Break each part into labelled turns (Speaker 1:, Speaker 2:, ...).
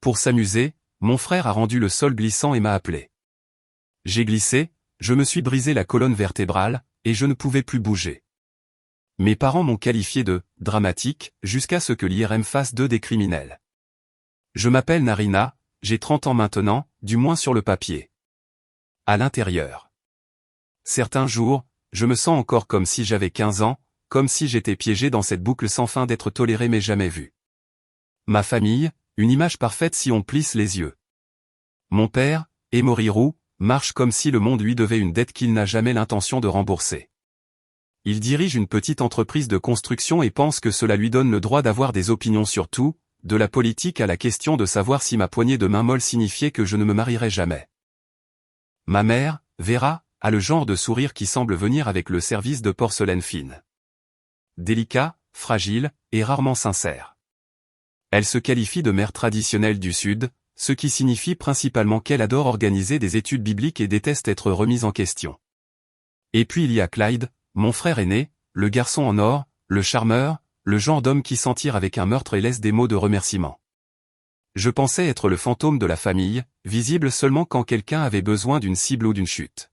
Speaker 1: Pour s'amuser, mon frère a rendu le sol glissant et m'a appelé. J'ai glissé, je me suis brisé la colonne vertébrale, et je ne pouvais plus bouger. Mes parents m'ont qualifié de « dramatique » jusqu'à ce que l'IRM fasse d'eux des criminels. Je m'appelle Narina, j'ai 30 ans maintenant, du moins sur le papier. À l'intérieur. Certains jours, je me sens encore comme si j'avais 15 ans, comme si j'étais piégé dans cette boucle sans fin d'être toléré mais jamais vu. Ma famille, une image parfaite si on plisse les yeux. Mon père, Emory marche comme si le monde lui devait une dette qu'il n'a jamais l'intention de rembourser. Il dirige une petite entreprise de construction et pense que cela lui donne le droit d'avoir des opinions sur tout, de la politique à la question de savoir si ma poignée de main molle signifiait que je ne me marierais jamais. Ma mère, Vera, a le genre de sourire qui semble venir avec le service de porcelaine fine. Délicat, fragile, et rarement sincère. Elle se qualifie de mère traditionnelle du Sud, ce qui signifie principalement qu'elle adore organiser des études bibliques et déteste être remise en question. Et puis il y a Clyde, mon frère aîné, le garçon en or, le charmeur, le genre d'homme qui s'en tire avec un meurtre et laisse des mots de remerciement. Je pensais être le fantôme de la famille, visible seulement quand quelqu'un avait besoin d'une cible ou d'une chute.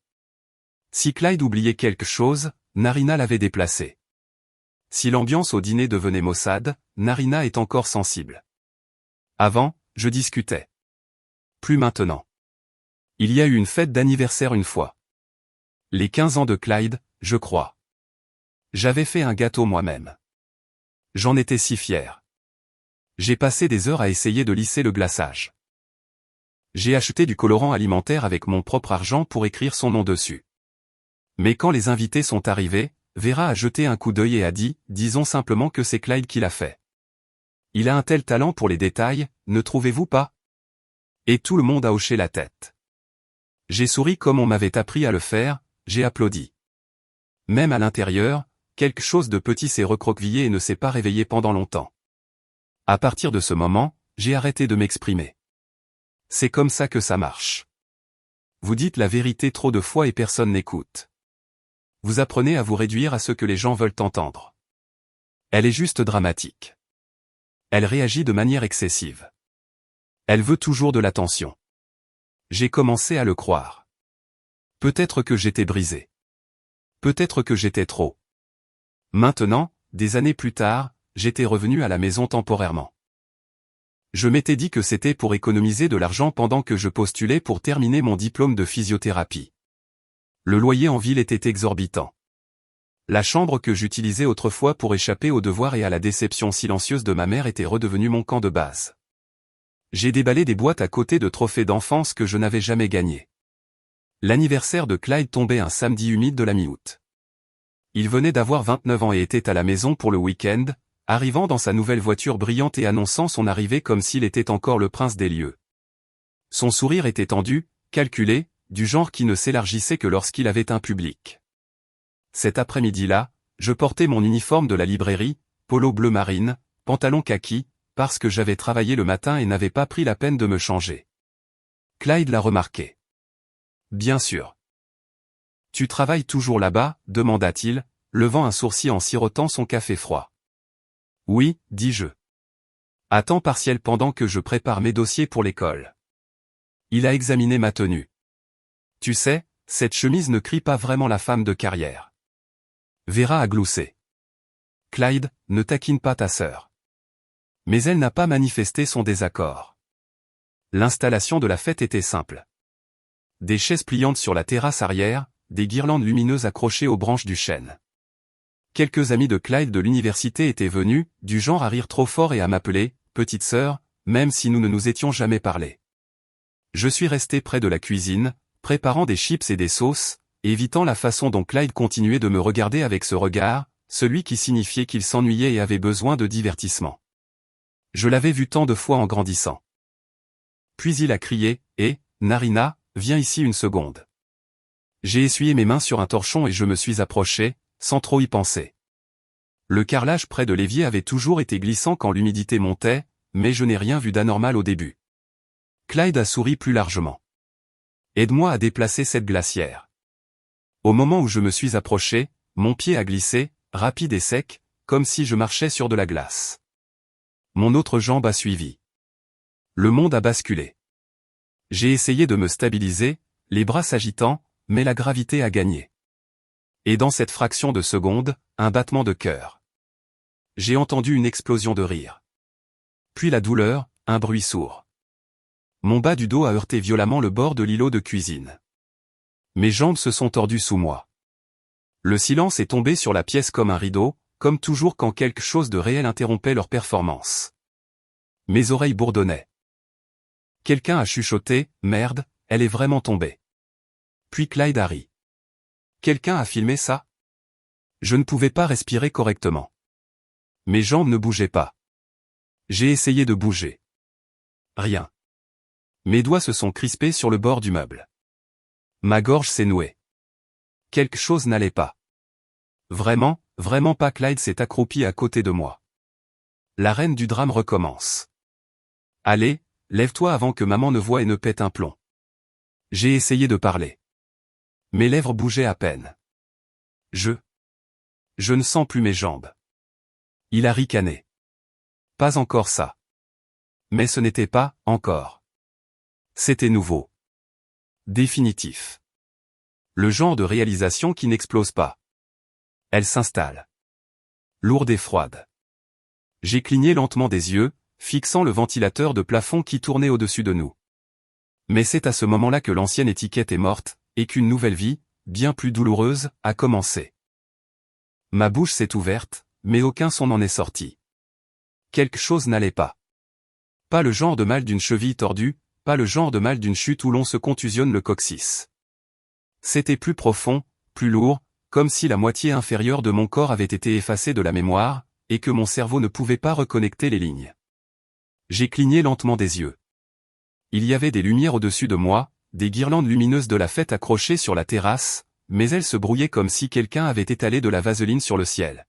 Speaker 1: Si Clyde oubliait quelque chose, Narina l'avait déplacé. Si l'ambiance au dîner devenait maussade, Narina est encore sensible. Avant, je discutais. Plus maintenant. Il y a eu une fête d'anniversaire une fois. Les 15 ans de Clyde, je crois. J'avais fait un gâteau moi-même. J'en étais si fier. J'ai passé des heures à essayer de lisser le glaçage. J'ai acheté du colorant alimentaire avec mon propre argent pour écrire son nom dessus. Mais quand les invités sont arrivés, Vera a jeté un coup d'œil et a dit, disons simplement que c'est Clyde qui l'a fait. Il a un tel talent pour les détails, ne trouvez-vous pas? Et tout le monde a hoché la tête. J'ai souri comme on m'avait appris à le faire, j'ai applaudi. Même à l'intérieur, quelque chose de petit s'est recroquevillé et ne s'est pas réveillé pendant longtemps. À partir de ce moment, j'ai arrêté de m'exprimer. C'est comme ça que ça marche. Vous dites la vérité trop de fois et personne n'écoute. Vous apprenez à vous réduire à ce que les gens veulent entendre. Elle est juste dramatique. Elle réagit de manière excessive. Elle veut toujours de l'attention. J'ai commencé à le croire. Peut-être que j'étais brisé. Peut-être que j'étais trop. Maintenant, des années plus tard, j'étais revenu à la maison temporairement. Je m'étais dit que c'était pour économiser de l'argent pendant que je postulais pour terminer mon diplôme de physiothérapie. Le loyer en ville était exorbitant. La chambre que j'utilisais autrefois pour échapper aux devoirs et à la déception silencieuse de ma mère était redevenue mon camp de base. J'ai déballé des boîtes à côté de trophées d'enfance que je n'avais jamais gagnés. L'anniversaire de Clyde tombait un samedi humide de la mi-août. Il venait d'avoir 29 ans et était à la maison pour le week-end, arrivant dans sa nouvelle voiture brillante et annonçant son arrivée comme s'il était encore le prince des lieux. Son sourire était tendu, calculé, du genre qui ne s'élargissait que lorsqu'il avait un public. Cet après-midi-là, je portais mon uniforme de la librairie, polo bleu marine, pantalon kaki, parce que j'avais travaillé le matin et n'avais pas pris la peine de me changer. Clyde l'a remarqué. Bien sûr. Tu travailles toujours là-bas, demanda-t-il, levant un sourcil en sirotant son café froid. Oui, dis-je. À temps partiel pendant que je prépare mes dossiers pour l'école. Il a examiné ma tenue. Tu sais, cette chemise ne crie pas vraiment la femme de carrière. Vera a gloussé. Clyde, ne taquine pas ta sœur. Mais elle n'a pas manifesté son désaccord. L'installation de la fête était simple. Des chaises pliantes sur la terrasse arrière, des guirlandes lumineuses accrochées aux branches du chêne. Quelques amis de Clyde de l'université étaient venus, du genre à rire trop fort et à m'appeler « petite sœur », même si nous ne nous étions jamais parlé. Je suis resté près de la cuisine, préparant des chips et des sauces, évitant la façon dont Clyde continuait de me regarder avec ce regard, celui qui signifiait qu'il s'ennuyait et avait besoin de divertissement. Je l'avais vu tant de fois en grandissant. Puis il a crié « Hé, Narina, viens ici une seconde ». J'ai essuyé mes mains sur un torchon et je me suis approché, sans trop y penser. Le carrelage près de l'évier avait toujours été glissant quand l'humidité montait, mais je n'ai rien vu d'anormal au début. Clyde a souri plus largement. Aide-moi à déplacer cette glacière. Au moment où je me suis approché, mon pied a glissé, rapide et sec, comme si je marchais sur de la glace. Mon autre jambe a suivi. Le monde a basculé. J'ai essayé de me stabiliser, les bras s'agitant, mais la gravité a gagné. Et dans cette fraction de seconde, un battement de cœur. J'ai entendu une explosion de rire. Puis la douleur, un bruit sourd. Mon bas du dos a heurté violemment le bord de l'îlot de cuisine. Mes jambes se sont tordues sous moi. Le silence est tombé sur la pièce comme un rideau, comme toujours quand quelque chose de réel interrompait leur performance. Mes oreilles bourdonnaient. Quelqu'un a chuchoté, « Merde, elle est vraiment tombée. » Puis Clyde a ri. Quelqu'un a filmé ça? Je ne pouvais pas respirer correctement. Mes jambes ne bougeaient pas. J'ai essayé de bouger. Rien. Mes doigts se sont crispés sur le bord du meuble. Ma gorge s'est nouée. Quelque chose n'allait pas. Vraiment, vraiment pas. Clyde s'est accroupi à côté de moi. La reine du drame recommence. Allez, lève-toi avant que maman ne voie et ne pète un plomb. J'ai essayé de parler. Mes lèvres bougeaient à peine. Je ne sens plus mes jambes. Il a ricané. Pas encore ça. Mais ce n'était pas, encore. C'était nouveau. Définitif. Le genre de réalisation qui n'explose pas. Elle s'installe. Lourde et froide. J'ai cligné lentement des yeux, fixant le ventilateur de plafond qui tournait au-dessus de nous. Mais c'est à ce moment-là que l'ancienne étiquette est morte, et qu'une nouvelle vie, bien plus douloureuse, a commencé. Ma bouche s'est ouverte, mais aucun son n'en est sorti. Quelque chose n'allait pas. Pas le genre de mal d'une cheville tordue, pas le genre de mal d'une chute où l'on se contusionne le coccyx. C'était plus profond, plus lourd, comme si la moitié inférieure de mon corps avait été effacée de la mémoire, et que mon cerveau ne pouvait pas reconnecter les lignes. J'ai cligné lentement des yeux. Il y avait des lumières au-dessus de moi, des guirlandes lumineuses de la fête accrochées sur la terrasse, mais elles se brouillaient comme si quelqu'un avait étalé de la vaseline sur le ciel.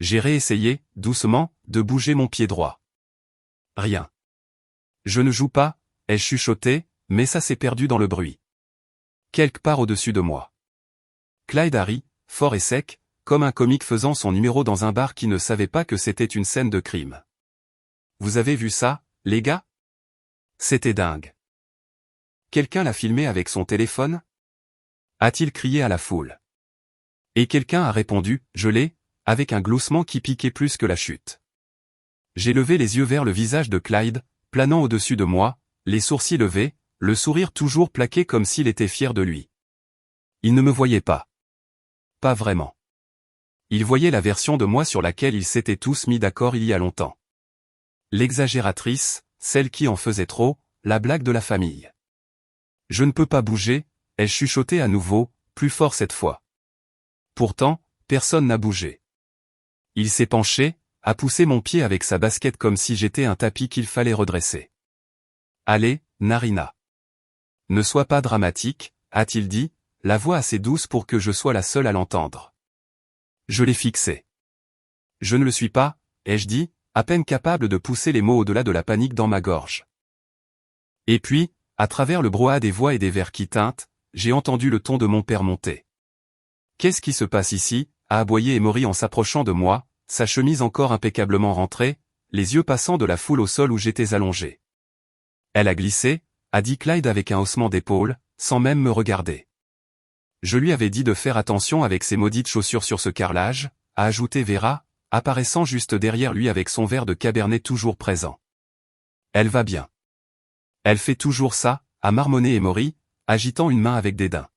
Speaker 1: J'ai réessayé, doucement, de bouger mon pied droit. Rien. Je ne joue pas, ai-je chuchoté, mais ça s'est perdu dans le bruit. Quelque part au-dessus de moi. Clyde a ri, fort et sec, comme un comique faisant son numéro dans un bar qui ne savait pas que c'était une scène de crime. Vous avez vu ça, les gars? C'était dingue. Quelqu'un l'a filmé avec son téléphone? A-t-il crié à la foule? Et quelqu'un a répondu, je l'ai, avec un gloussement qui piquait plus que la chute. J'ai levé les yeux vers le visage de Clyde, planant au-dessus de moi, les sourcils levés, le sourire toujours plaqué comme s'il était fier de lui. Il ne me voyait pas. Pas vraiment. Il voyait la version de moi sur laquelle ils s'étaient tous mis d'accord il y a longtemps. L'exagératrice, celle qui en faisait trop, la blague de la famille. Je ne peux pas bouger, ai-je chuchoté à nouveau, plus fort cette fois. Pourtant, personne n'a bougé. Il s'est penché, a poussé mon pied avec sa basket comme si j'étais un tapis qu'il fallait redresser. Allez, Narina. Ne sois pas dramatique, a-t-il dit, la voix assez douce pour que je sois la seule à l'entendre. Je l'ai fixé. Je ne le suis pas, ai-je dit, à peine capable de pousser les mots au-delà de la panique dans ma gorge. Et puis, à travers le brouhaha des voix et des vers qui tintent, j'ai entendu le ton de mon père monter. Qu'est-ce qui se passe ici? A aboyé Emory en s'approchant de moi, sa chemise encore impeccablement rentrée, les yeux passant de la foule au sol où j'étais allongé. Elle a glissé, a dit Clyde avec un haussement d'épaule, sans même me regarder. Je lui avais dit de faire attention avec ses maudites chaussures sur ce carrelage, a ajouté Vera, apparaissant juste derrière lui avec son verre de cabernet toujours présent. Elle va bien. Elle fait toujours ça, a marmonné Emory, agitant une main avec dédain.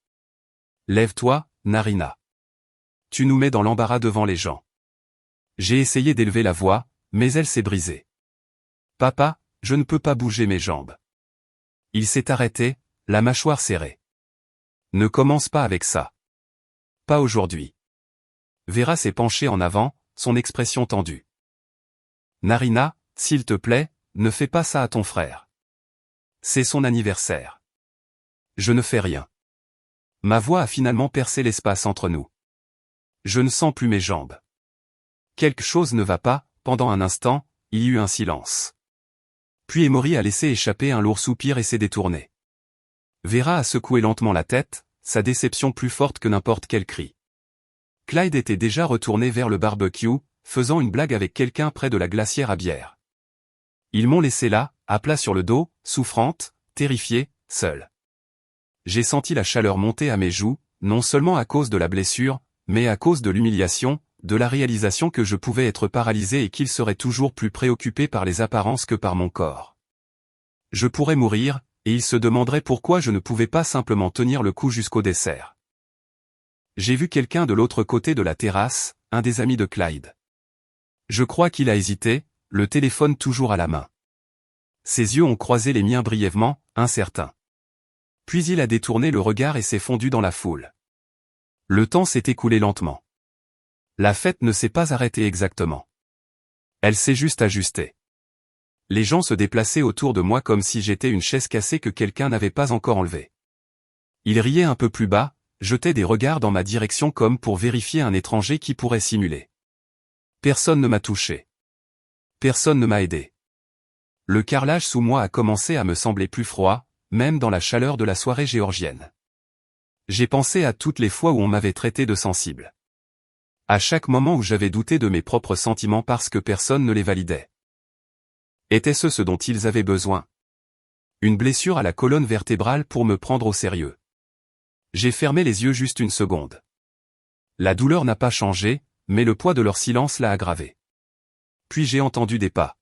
Speaker 1: Lève-toi, Narina. Tu nous mets dans l'embarras devant les gens. J'ai essayé d'élever la voix, mais elle s'est brisée. Papa, je ne peux pas bouger mes jambes. Il s'est arrêté, la mâchoire serrée. Ne commence pas avec ça. Pas aujourd'hui. Vera s'est penchée en avant, son expression tendue. Narina, s'il te plaît, ne fais pas ça à ton frère. C'est son anniversaire. Je ne fais rien. Ma voix a finalement percé l'espace entre nous. Je ne sens plus mes jambes. Quelque chose ne va pas, pendant un instant, il y eut un silence. Puis Emory a laissé échapper un lourd soupir et s'est détourné. Vera a secoué lentement la tête, sa déception plus forte que n'importe quel cri. Clyde était déjà retourné vers le barbecue, faisant une blague avec quelqu'un près de la glacière à bière. Ils m'ont laissé là, à plat sur le dos, souffrante, terrifiée, seule. J'ai senti la chaleur monter à mes joues, non seulement à cause de la blessure, mais à cause de l'humiliation, de la réalisation que je pouvais être paralysé et qu'il serait toujours plus préoccupé par les apparences que par mon corps. Je pourrais mourir, et il se demanderait pourquoi je ne pouvais pas simplement tenir le coup jusqu'au dessert. J'ai vu quelqu'un de l'autre côté de la terrasse, un des amis de Clyde. Je crois qu'il a hésité, le téléphone toujours à la main. Ses yeux ont croisé les miens brièvement, incertains. Puis il a détourné le regard et s'est fondu dans la foule. Le temps s'est écoulé lentement. La fête ne s'est pas arrêtée exactement. Elle s'est juste ajustée. Les gens se déplaçaient autour de moi comme si j'étais une chaise cassée que quelqu'un n'avait pas encore enlevée. Ils riaient un peu plus bas, jetaient des regards dans ma direction comme pour vérifier un étranger qui pourrait simuler. Personne ne m'a touché. Personne ne m'a aidé. Le carrelage sous moi a commencé à me sembler plus froid, même dans la chaleur de la soirée géorgienne. J'ai pensé à toutes les fois où on m'avait traité de sensible. À chaque moment où j'avais douté de mes propres sentiments parce que personne ne les validait. Était-ce ce dont ils avaient besoin? Une blessure à la colonne vertébrale pour me prendre au sérieux. J'ai fermé les yeux juste une seconde. La douleur n'a pas changé, mais le poids de leur silence l'a aggravé. Puis j'ai entendu des pas.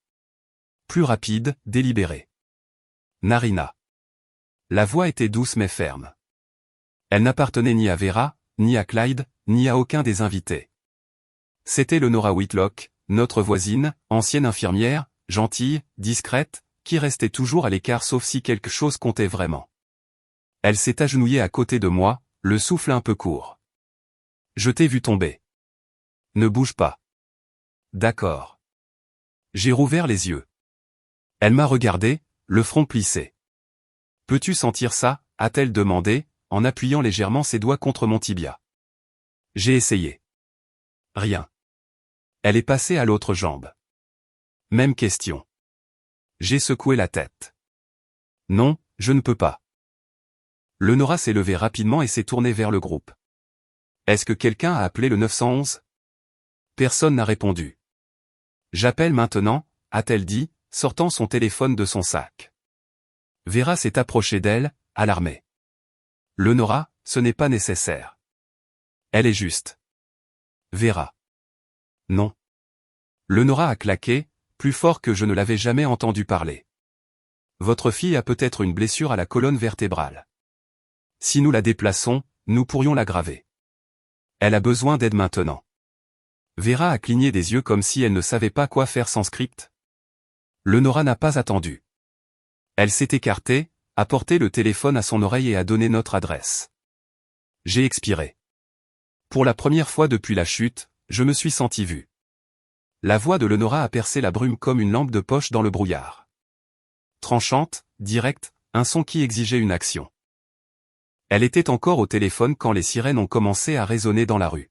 Speaker 1: Plus rapides, délibérés. Narina. La voix était douce mais ferme. Elle n'appartenait ni à Vera, ni à Clyde, ni à aucun des invités. C'était Leonora Whitlock, notre voisine, ancienne infirmière, gentille, discrète, qui restait toujours à l'écart sauf si quelque chose comptait vraiment. Elle s'est agenouillée à côté de moi, le souffle un peu court. Je t'ai vu tomber. Ne bouge pas. D'accord. J'ai rouvert les yeux. Elle m'a regardé, le front plissé. Peux-tu sentir ça? A-t-elle demandé, en appuyant légèrement ses doigts contre mon tibia. J'ai essayé. Rien. Elle est passée à l'autre jambe. Même question. J'ai secoué la tête. Non, je ne peux pas. Leonora s'est levée rapidement et s'est tournée vers le groupe. Est-ce que quelqu'un a appelé le 911? Personne n'a répondu. J'appelle maintenant, a-t-elle dit, sortant son téléphone de son sac. Vera s'est approchée d'elle, alarmée. Leonora, ce n'est pas nécessaire. Elle est juste. Vera. Non. Leonora a claqué, plus fort que je ne l'avais jamais entendu parler. Votre fille a peut-être une blessure à la colonne vertébrale. Si nous la déplaçons, nous pourrions l'aggraver. Elle a besoin d'aide maintenant. Vera a cligné des yeux comme si elle ne savait pas quoi faire sans script. Leonora n'a pas attendu. Elle s'est écartée, a porté le téléphone à son oreille et a donné notre adresse. J'ai expiré. Pour la première fois depuis la chute, je me suis senti vu. La voix de Leonora a percé la brume comme une lampe de poche dans le brouillard. Tranchante, directe, un son qui exigeait une action. Elle était encore au téléphone quand les sirènes ont commencé à résonner dans la rue.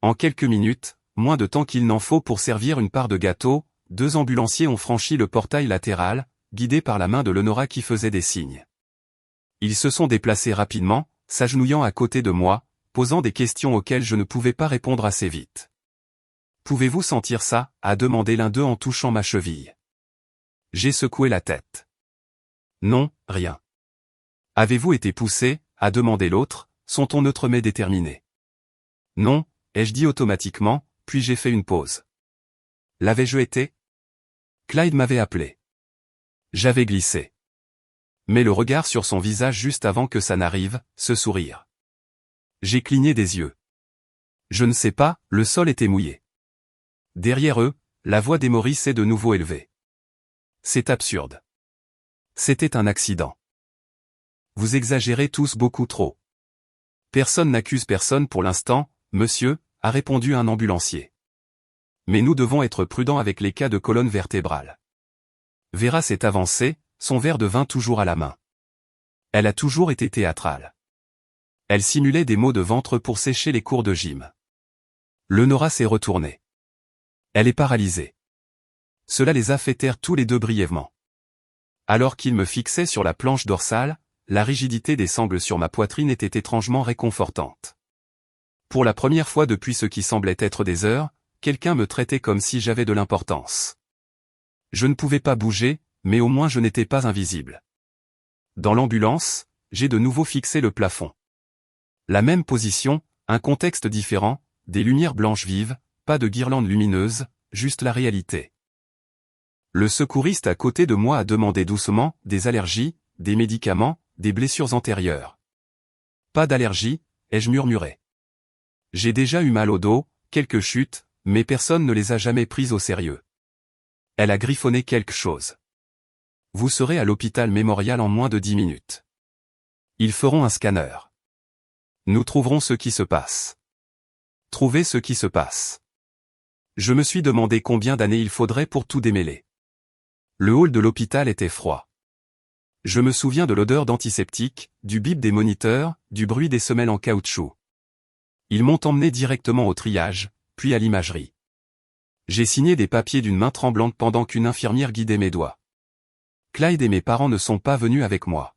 Speaker 1: En quelques minutes, moins de temps qu'il n'en faut pour servir une part de gâteau, 2 ambulanciers ont franchi le portail latéral, guidés par la main de Leonora qui faisait des signes. Ils se sont déplacés rapidement, s'agenouillant à côté de moi, posant des questions auxquelles je ne pouvais pas répondre assez vite. Pouvez-vous sentir ça? A demandé l'un d'eux en touchant ma cheville. J'ai secoué la tête. Non, rien. Avez-vous été poussé? A demandé l'autre, son ton neutre mais déterminé. Non, ai-je dit automatiquement, puis j'ai fait une pause. L'avais-je été? Clyde m'avait appelé. J'avais glissé. Mais le regard sur son visage juste avant que ça n'arrive, ce sourire. J'ai cligné des yeux. Je ne sais pas, le sol était mouillé. Derrière eux, la voix d'Emory s'est de nouveau élevée. C'est absurde. C'était un accident. Vous exagérez tous beaucoup trop. Personne n'accuse personne pour l'instant, monsieur, a répondu un ambulancier. Mais nous devons être prudents avec les cas de colonne vertébrale. Vera s'est avancée, son verre de vin toujours à la main. Elle a toujours été théâtrale. Elle simulait des maux de ventre pour sécher les cours de gym. Leonora s'est retournée. Elle est paralysée. Cela les a fait taire tous les deux brièvement. Alors qu'ils me fixaient sur la planche dorsale, la rigidité des sangles sur ma poitrine était étrangement réconfortante. Pour la première fois depuis ce qui semblait être des heures, quelqu'un me traitait comme si j'avais de l'importance. Je ne pouvais pas bouger, mais au moins je n'étais pas invisible. Dans l'ambulance, j'ai de nouveau fixé le plafond. La même position, un contexte différent, des lumières blanches vives, pas de guirlandes lumineuses, juste la réalité. Le secouriste à côté de moi a demandé doucement, des allergies, des médicaments, des blessures antérieures. Pas d'allergie, ai-je murmuré. J'ai déjà eu mal au dos, quelques chutes, mais personne ne les a jamais prises au sérieux. Elle a griffonné quelque chose. Vous serez à l'hôpital mémorial en moins de 10 minutes. Ils feront un scanner. Nous trouverons ce qui se passe. Trouvez ce qui se passe. Je me suis demandé combien d'années il faudrait pour tout démêler. Le hall de l'hôpital était froid. Je me souviens de l'odeur d'antiseptique, du bip des moniteurs, du bruit des semelles en caoutchouc. Ils m'ont emmené directement au triage, puis à l'imagerie. J'ai signé des papiers d'une main tremblante pendant qu'une infirmière guidait mes doigts. Clyde et mes parents ne sont pas venus avec moi.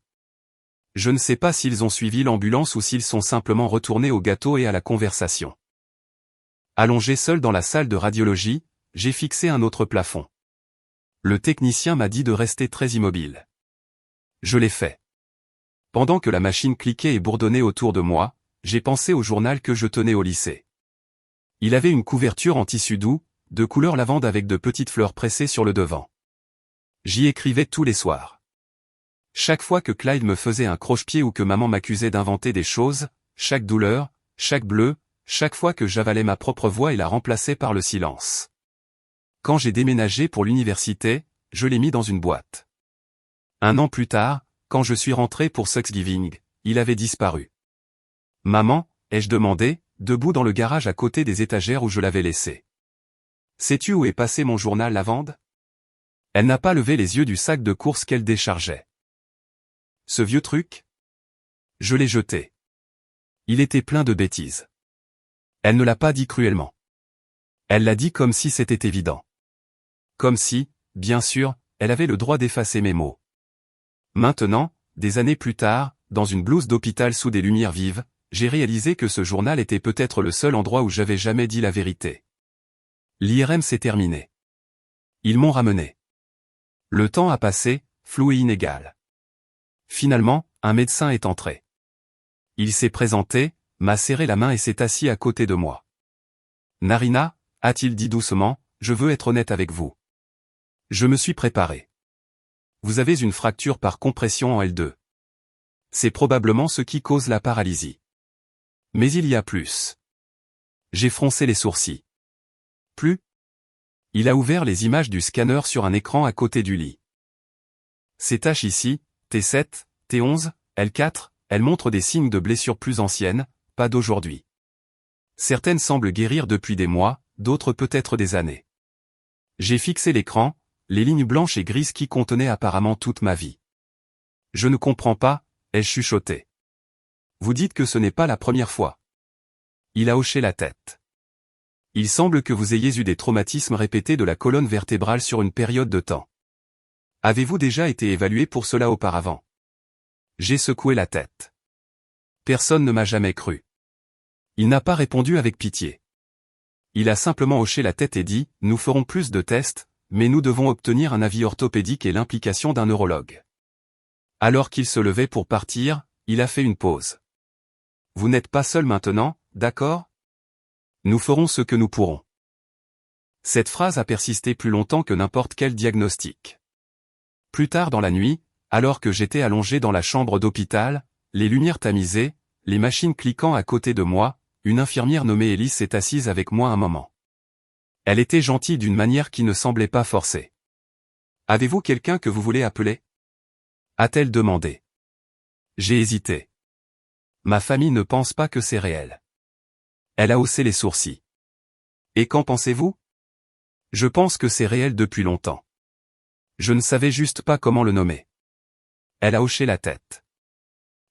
Speaker 1: Je ne sais pas s'ils ont suivi l'ambulance ou s'ils sont simplement retournés au gâteau et à la conversation. Allongé seul dans la salle de radiologie, j'ai fixé un autre plafond. Le technicien m'a dit de rester très immobile. Je l'ai fait. Pendant que la machine cliquait et bourdonnait autour de moi, j'ai pensé au journal que je tenais au lycée. Il avait une couverture en tissu doux, de couleur lavande avec de petites fleurs pressées sur le devant. J'y écrivais tous les soirs. Chaque fois que Clyde me faisait un croche-pied ou que maman m'accusait d'inventer des choses, chaque douleur, chaque bleu, chaque fois que j'avalais ma propre voix et la remplaçais par le silence. Quand j'ai déménagé pour l'université, je l'ai mis dans une boîte. Un an plus tard, quand je suis rentré pour Thanksgiving, il avait disparu. Maman, ai-je demandé, debout dans le garage à côté des étagères où je l'avais laissé. Sais-tu où est passé mon journal lavande? Elle n'a pas levé les yeux du sac de course qu'elle déchargeait. Ce vieux truc? Je l'ai jeté. Il était plein de bêtises. Elle ne l'a pas dit cruellement. Elle l'a dit comme si c'était évident. Comme si, bien sûr, elle avait le droit d'effacer mes mots. Maintenant, des années plus tard, dans une blouse d'hôpital sous des lumières vives, j'ai réalisé que ce journal était peut-être le seul endroit où j'avais jamais dit la vérité. L'IRM s'est terminé. Ils m'ont ramené. Le temps a passé, flou et inégal. Finalement, un médecin est entré. Il s'est présenté, m'a serré la main et s'est assis à côté de moi. Narina, a-t-il dit doucement, je veux être honnête avec vous. Je me suis préparé. Vous avez une fracture par compression en L2. C'est probablement ce qui cause la paralysie. Mais il y a plus. J'ai froncé les sourcils. Plus? Il a ouvert les images du scanner sur un écran à côté du lit. Ces taches ici, T7, T11, L4, elles montrent des signes de blessures plus anciennes, pas d'aujourd'hui. Certaines semblent guérir depuis des mois, d'autres peut-être des années. J'ai fixé l'écran, les lignes blanches et grises qui contenaient apparemment toute ma vie. Je ne comprends pas, ai-je chuchoté. Vous dites que ce n'est pas la première fois. Il a hoché la tête. Il semble que vous ayez eu des traumatismes répétés de la colonne vertébrale sur une période de temps. Avez-vous déjà été évalué pour cela auparavant? J'ai secoué la tête. Personne ne m'a jamais cru. Il n'a pas répondu avec pitié. Il a simplement hoché la tête et dit, nous ferons plus de tests, mais nous devons obtenir un avis orthopédique et l'implication d'un neurologue. Alors qu'il se levait pour partir, il a fait une pause. Vous n'êtes pas seul maintenant, d'accord? Nous ferons ce que nous pourrons. Cette phrase a persisté plus longtemps que n'importe quel diagnostic. Plus tard dans la nuit, alors que j'étais allongé dans la chambre d'hôpital, les lumières tamisées, les machines cliquant à côté de moi, une infirmière nommée Elise s'est assise avec moi un moment. Elle était gentille d'une manière qui ne semblait pas forcée. « Avez-vous quelqu'un que vous voulez appeler ?» a-t-elle demandé. J'ai hésité. Ma famille ne pense pas que c'est réel. Elle a haussé les sourcils. Et qu'en pensez-vous? Je pense que c'est réel depuis longtemps. Je ne savais juste pas comment le nommer. Elle a hoché la tête.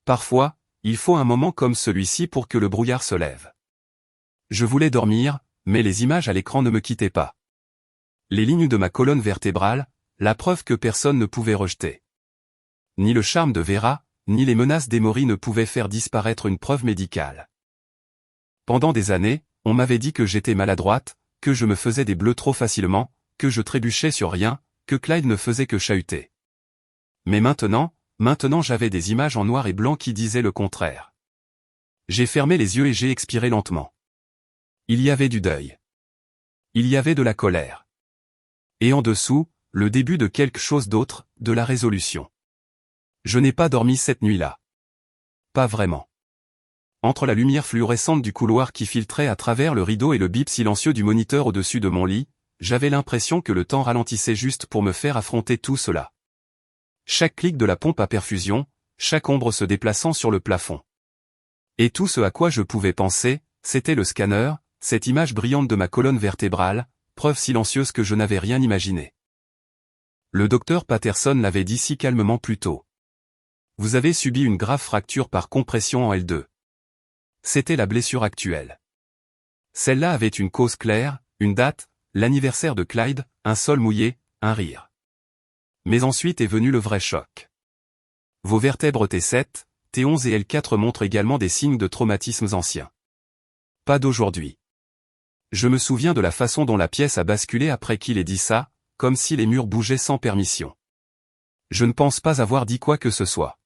Speaker 1: Parfois, il faut un moment comme celui-ci pour que le brouillard se lève. Je voulais dormir, mais les images à l'écran ne me quittaient pas. Les lignes de ma colonne vertébrale, la preuve que personne ne pouvait rejeter. Ni le charme de Vera, ni les menaces d'Emory ne pouvaient faire disparaître une preuve médicale. Pendant des années, on m'avait dit que j'étais maladroite, que je me faisais des bleus trop facilement, que je trébuchais sur rien, que Clyde ne faisait que chahuter. Mais maintenant j'avais des images en noir et blanc qui disaient le contraire. J'ai fermé les yeux et j'ai expiré lentement. Il y avait du deuil. Il y avait de la colère. Et en dessous, le début de quelque chose d'autre, de la résolution. Je n'ai pas dormi cette nuit-là. Pas vraiment. Entre la lumière fluorescente du couloir qui filtrait à travers le rideau et le bip silencieux du moniteur au-dessus de mon lit, j'avais l'impression que le temps ralentissait juste pour me faire affronter tout cela. Chaque clic de la pompe à perfusion, chaque ombre se déplaçant sur le plafond. Et tout ce à quoi je pouvais penser, c'était le scanner, cette image brillante de ma colonne vertébrale, preuve silencieuse que je n'avais rien imaginé. Le docteur Patterson l'avait dit si calmement plus tôt. Vous avez subi une grave fracture par compression en L2. C'était la blessure actuelle. Celle-là avait une cause claire, une date, l'anniversaire de Clyde, un sol mouillé, un rire. Mais ensuite est venu le vrai choc. Vos vertèbres T7, T11 et L4 montrent également des signes de traumatismes anciens. Pas d'aujourd'hui. Je me souviens de la façon dont la pièce a basculé après qu'il ait dit ça, comme si les murs bougeaient sans permission. Je ne pense pas avoir dit quoi que ce soit.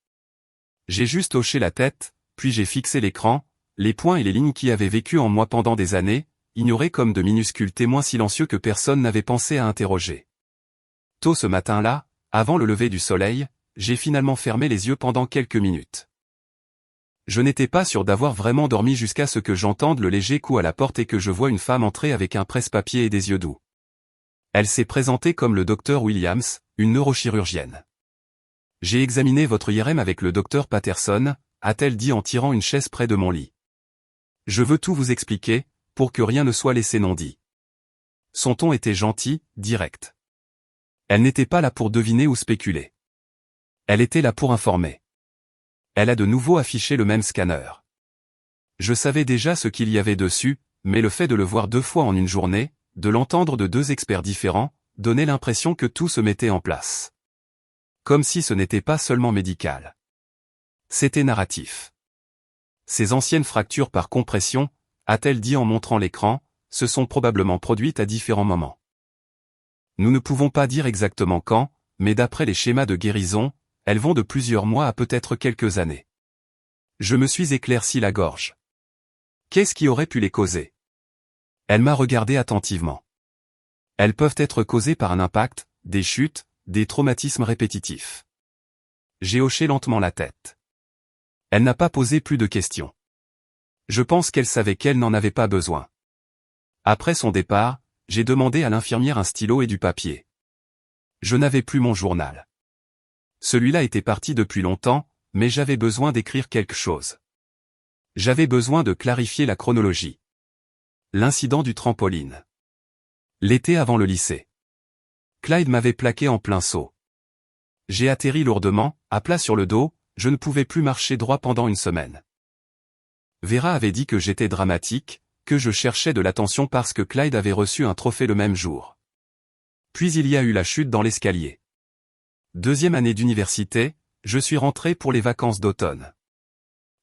Speaker 1: J'ai juste hoché la tête, puis j'ai fixé l'écran, les points et les lignes qui avaient vécu en moi pendant des années, ignorés comme de minuscules témoins silencieux que personne n'avait pensé à interroger. Tôt ce matin-là, avant le lever du soleil, j'ai finalement fermé les yeux pendant quelques minutes. Je n'étais pas sûr d'avoir vraiment dormi jusqu'à ce que j'entende le léger coup à la porte et que je vois une femme entrer avec un presse-papier et des yeux doux. Elle s'est présentée comme le docteur Williams, une neurochirurgienne. J'ai examiné votre IRM avec le docteur Patterson, a-t-elle dit en tirant une chaise près de mon lit. Je veux tout vous expliquer, pour que rien ne soit laissé non dit. Son ton était gentil, direct. Elle n'était pas là pour deviner ou spéculer. Elle était là pour informer. Elle a de nouveau affiché le même scanner. Je savais déjà ce qu'il y avait dessus, mais le fait de le voir 2 fois en une journée, de l'entendre de 2 experts différents, donnait l'impression que tout se mettait en place. Comme si ce n'était pas seulement médical. C'était narratif. Ces anciennes fractures par compression, a-t-elle dit en montrant l'écran, se sont probablement produites à différents moments. Nous ne pouvons pas dire exactement quand, mais d'après les schémas de guérison, elles vont de plusieurs mois à peut-être quelques années. Je me suis éclairci la gorge. Qu'est-ce qui aurait pu les causer? Elle m'a regardé attentivement. Elles peuvent être causées par un impact, des chutes, des traumatismes répétitifs. J'ai hoché lentement la tête. Elle n'a pas posé plus de questions. Je pense qu'elle savait qu'elle n'en avait pas besoin. Après son départ, j'ai demandé à l'infirmière un stylo et du papier. Je n'avais plus mon journal. Celui-là était parti depuis longtemps, mais j'avais besoin d'écrire quelque chose. J'avais besoin de clarifier la chronologie. L'incident du trampoline. L'été avant le lycée. Clyde m'avait plaqué en plein saut. J'ai atterri lourdement, à plat sur le dos, je ne pouvais plus marcher droit pendant une semaine. Vera avait dit que j'étais dramatique, que je cherchais de l'attention parce que Clyde avait reçu un trophée le même jour. Puis il y a eu la chute dans l'escalier. 2e année d'université, je suis rentré pour les vacances d'automne.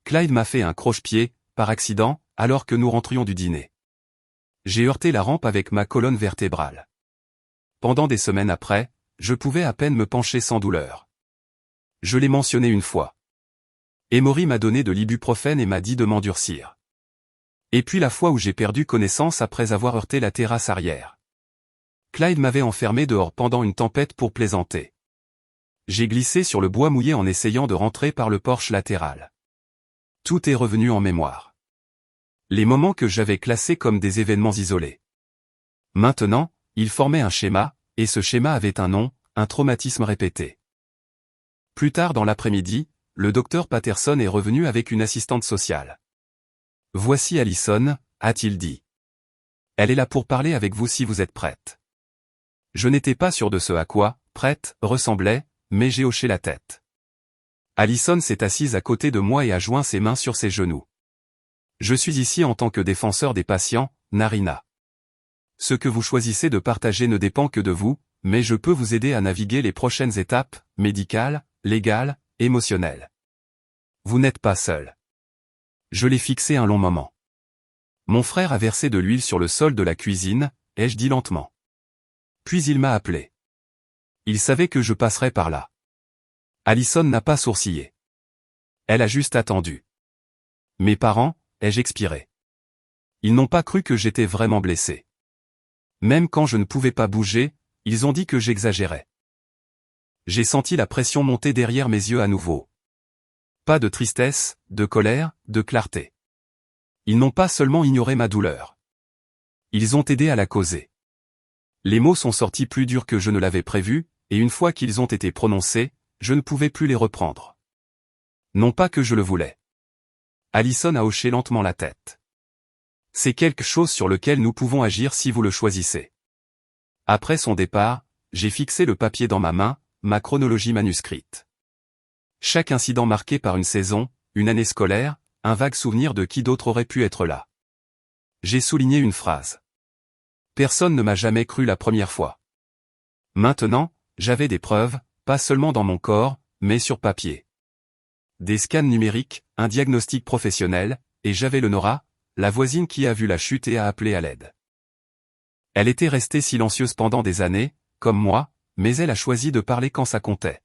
Speaker 1: Clyde m'a fait un croche-pied, par accident, alors que nous rentrions du dîner. J'ai heurté la rampe avec ma colonne vertébrale. Pendant des semaines après, je pouvais à peine me pencher sans douleur. Je l'ai mentionné une fois. Emory m'a donné de l'ibuprofène et m'a dit de m'endurcir. Et puis la fois où j'ai perdu connaissance après avoir heurté la terrasse arrière. Clyde m'avait enfermé dehors pendant une tempête pour plaisanter. J'ai glissé sur le bois mouillé en essayant de rentrer par le porche latéral. Tout est revenu en mémoire. Les moments que j'avais classés comme des événements isolés. Maintenant, ils formaient un schéma, et ce schéma avait un nom, un traumatisme répété. Plus tard dans l'après-midi, le docteur Patterson est revenu avec une assistante sociale. « Voici Allison », a-t-il dit. « Elle est là pour parler avec vous si vous êtes prête. » Je n'étais pas sûr de ce à quoi « prête » ressemblait, mais j'ai hoché la tête. Allison s'est assise à côté de moi et a joint ses mains sur ses genoux. « Je suis ici en tant que défenseur des patients, Narina. Ce que vous choisissez de partager ne dépend que de vous, mais je peux vous aider à naviguer les prochaines étapes, médicales, légales, émotionnelles. Vous n'êtes pas seul. » Je l'ai fixé un long moment. Mon frère a versé de l'huile sur le sol de la cuisine, ai-je dit lentement. Puis il m'a appelé. Il savait que je passerais par là. Allison n'a pas sourcillé. Elle a juste attendu. Mes parents, ai-je expiré. Ils n'ont pas cru que j'étais vraiment blessé. Même quand je ne pouvais pas bouger, ils ont dit que j'exagérais. J'ai senti la pression monter derrière mes yeux à nouveau. Pas de tristesse, de colère, de clarté. Ils n'ont pas seulement ignoré ma douleur. Ils ont aidé à la causer. Les mots sont sortis plus durs que je ne l'avais prévu, et une fois qu'ils ont été prononcés, je ne pouvais plus les reprendre. Non pas que je le voulais. Allison a hoché lentement la tête. C'est quelque chose sur lequel nous pouvons agir si vous le choisissez. Après son départ, j'ai fixé le papier dans ma main, ma chronologie manuscrite. Chaque incident marqué par une saison, une année scolaire, un vague souvenir de qui d'autre aurait pu être là. J'ai souligné une phrase. Personne ne m'a jamais cru la première fois. Maintenant, j'avais des preuves, pas seulement dans mon corps, mais sur papier. Des scans numériques, un diagnostic professionnel, et j'avais le Nora, la voisine qui a vu la chute et a appelé à l'aide. Elle était restée silencieuse pendant des années, comme moi, mais elle a choisi de parler quand ça comptait.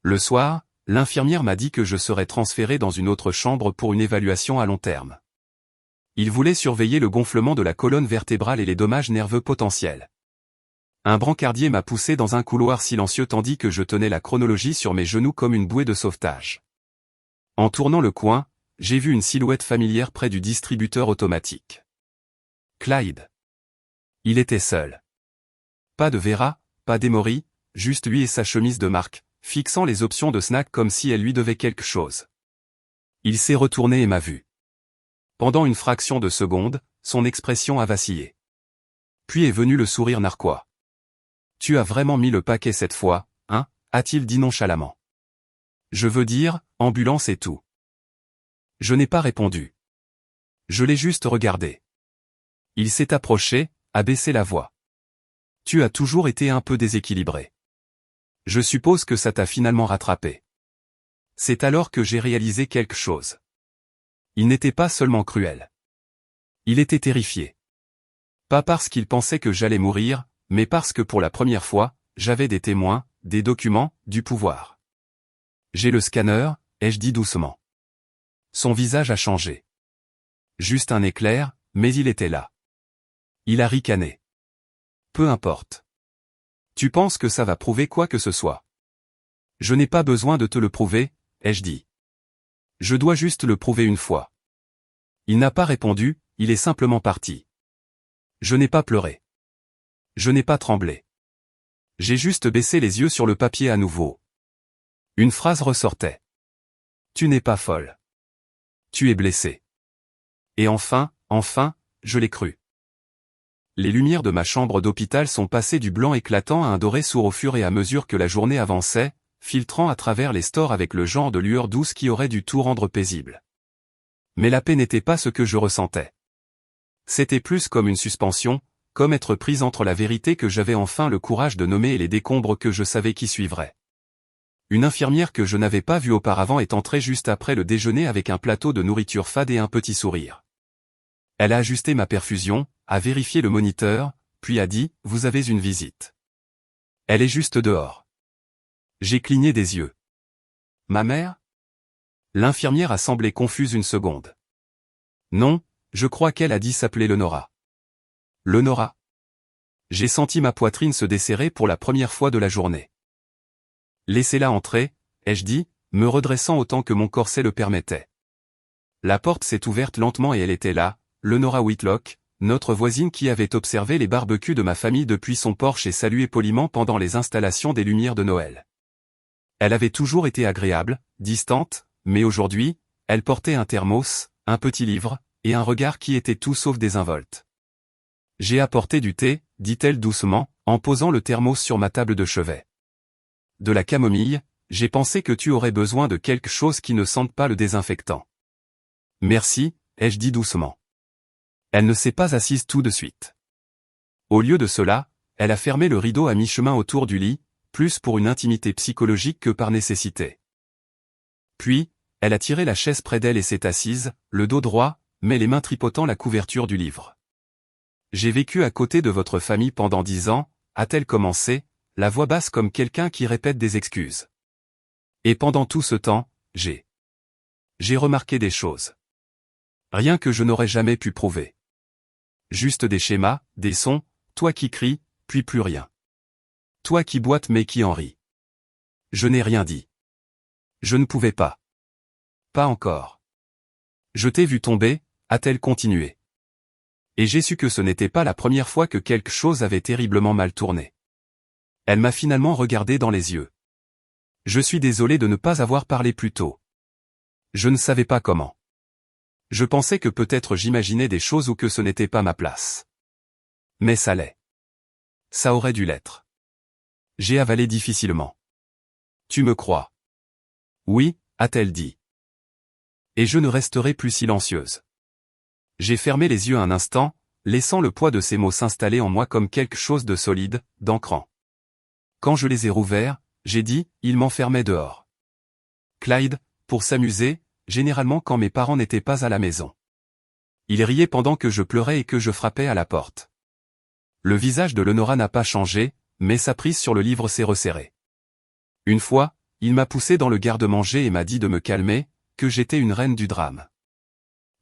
Speaker 1: Le soir, l'infirmière m'a dit que je serais transféré dans une autre chambre pour une évaluation à long terme. Il voulait surveiller le gonflement de la colonne vertébrale et les dommages nerveux potentiels. Un brancardier m'a poussé dans un couloir silencieux tandis que je tenais la chronologie sur mes genoux comme une bouée de sauvetage. En tournant le coin, j'ai vu une silhouette familière près du distributeur automatique. Clyde. Il était seul. Pas de Vera, pas d'Emory, juste lui et sa chemise de marque, fixant les options de snack comme si elle lui devait quelque chose. Il s'est retourné et m'a vu. Pendant une fraction de seconde, son expression a vacillé. Puis est venu le sourire narquois. « Tu as vraiment mis le paquet cette fois, hein ?» a-t-il dit nonchalamment. « Je veux dire, ambulance et tout. » Je n'ai pas répondu. Je l'ai juste regardé. Il s'est approché, a baissé la voix. « Tu as toujours été un peu déséquilibré. Je suppose que ça t'a finalement rattrapé. » C'est alors que j'ai réalisé quelque chose. Il n'était pas seulement cruel. Il était terrifié. Pas parce qu'il pensait que j'allais mourir, mais parce que pour la première fois, j'avais des témoins, des documents, du pouvoir. « J'ai le scanner », ai-je dit doucement. Son visage a changé. Juste un éclair, mais il était là. Il a ricané. Peu importe. Tu penses que ça va prouver quoi que ce soit? Je n'ai pas besoin de te le prouver, ai-je dit. Je dois juste le prouver une fois. Il n'a pas répondu, il est simplement parti. Je n'ai pas pleuré. Je n'ai pas tremblé. J'ai juste baissé les yeux sur le papier à nouveau. Une phrase ressortait. Tu n'es pas folle. Tu es blessé. Et enfin, je l'ai cru. Les lumières de ma chambre d'hôpital sont passées du blanc éclatant à un doré sourd au fur et à mesure que la journée avançait, filtrant à travers les stores avec le genre de lueur douce qui aurait dû tout rendre paisible. Mais la paix n'était pas ce que je ressentais. C'était plus comme une suspension, comme être prise entre la vérité que j'avais enfin le courage de nommer et les décombres que je savais qui suivraient. Une infirmière que je n'avais pas vue auparavant est entrée juste après le déjeuner avec un plateau de nourriture fade et un petit sourire. Elle a ajusté ma perfusion, a vérifié le moniteur, puis a dit « Vous avez une visite. » Elle est juste dehors. J'ai cligné des yeux. Ma mère? L'infirmière a semblé confuse une seconde. Non, je crois qu'elle a dit s'appeler Lenora. Lenora? J'ai senti ma poitrine se desserrer pour la première fois de la journée. Laissez-la entrer, ai-je dit, me redressant autant que mon corset le permettait. La porte s'est ouverte lentement et elle était là, Lenora Whitlock, notre voisine qui avait observé les barbecues de ma famille depuis son porche et salué poliment pendant les installations des lumières de Noël. Elle avait toujours été agréable, distante, mais aujourd'hui, elle portait un thermos, un petit livre, et un regard qui était tout sauf désinvolte. « J'ai apporté du thé », dit-elle doucement, en posant le thermos sur ma table de chevet. « De la camomille, j'ai pensé que tu aurais besoin de quelque chose qui ne sente pas le désinfectant. »« Merci », ai-je dit doucement. Elle ne s'est pas assise tout de suite. Au lieu de cela, elle a fermé le rideau à mi-chemin autour du lit, plus pour une intimité psychologique que par nécessité. Puis, elle a tiré la chaise près d'elle et s'est assise, le dos droit, mais les mains tripotant la couverture du livre. « J'ai vécu à côté de votre famille pendant 10 ans, a-t-elle commencé, la voix basse comme quelqu'un qui répète des excuses. Et pendant tout ce temps, j'ai remarqué des choses. Rien que je n'aurais jamais pu prouver. Juste des schémas, des sons, toi qui cries, puis plus rien. Toi qui boites mais qui en ris. Je n'ai rien dit. Je ne pouvais pas. Pas encore. Je t'ai vu tomber, a-t-elle continué. Et j'ai su que ce n'était pas la première fois que quelque chose avait terriblement mal tourné. Elle m'a finalement regardé dans les yeux. Je suis désolé de ne pas avoir parlé plus tôt. Je ne savais pas comment. Je pensais que peut-être j'imaginais des choses ou que ce n'était pas ma place. Mais ça l'est. Ça aurait dû l'être. J'ai avalé difficilement. Tu me crois? Oui, a-t-elle dit. Et je ne resterai plus silencieuse. J'ai fermé les yeux un instant, laissant le poids de ces mots s'installer en moi comme quelque chose de solide, d'ancrant. Quand je les ai rouverts, j'ai dit, il m'enfermait dehors. Clyde, pour s'amuser, généralement quand mes parents n'étaient pas à la maison. Il riait pendant que je pleurais et que je frappais à la porte. Le visage de Lenora n'a pas changé, mais sa prise sur le livre s'est resserrée. Une fois, il m'a poussé dans le garde-manger et m'a dit de me calmer, que j'étais une reine du drame.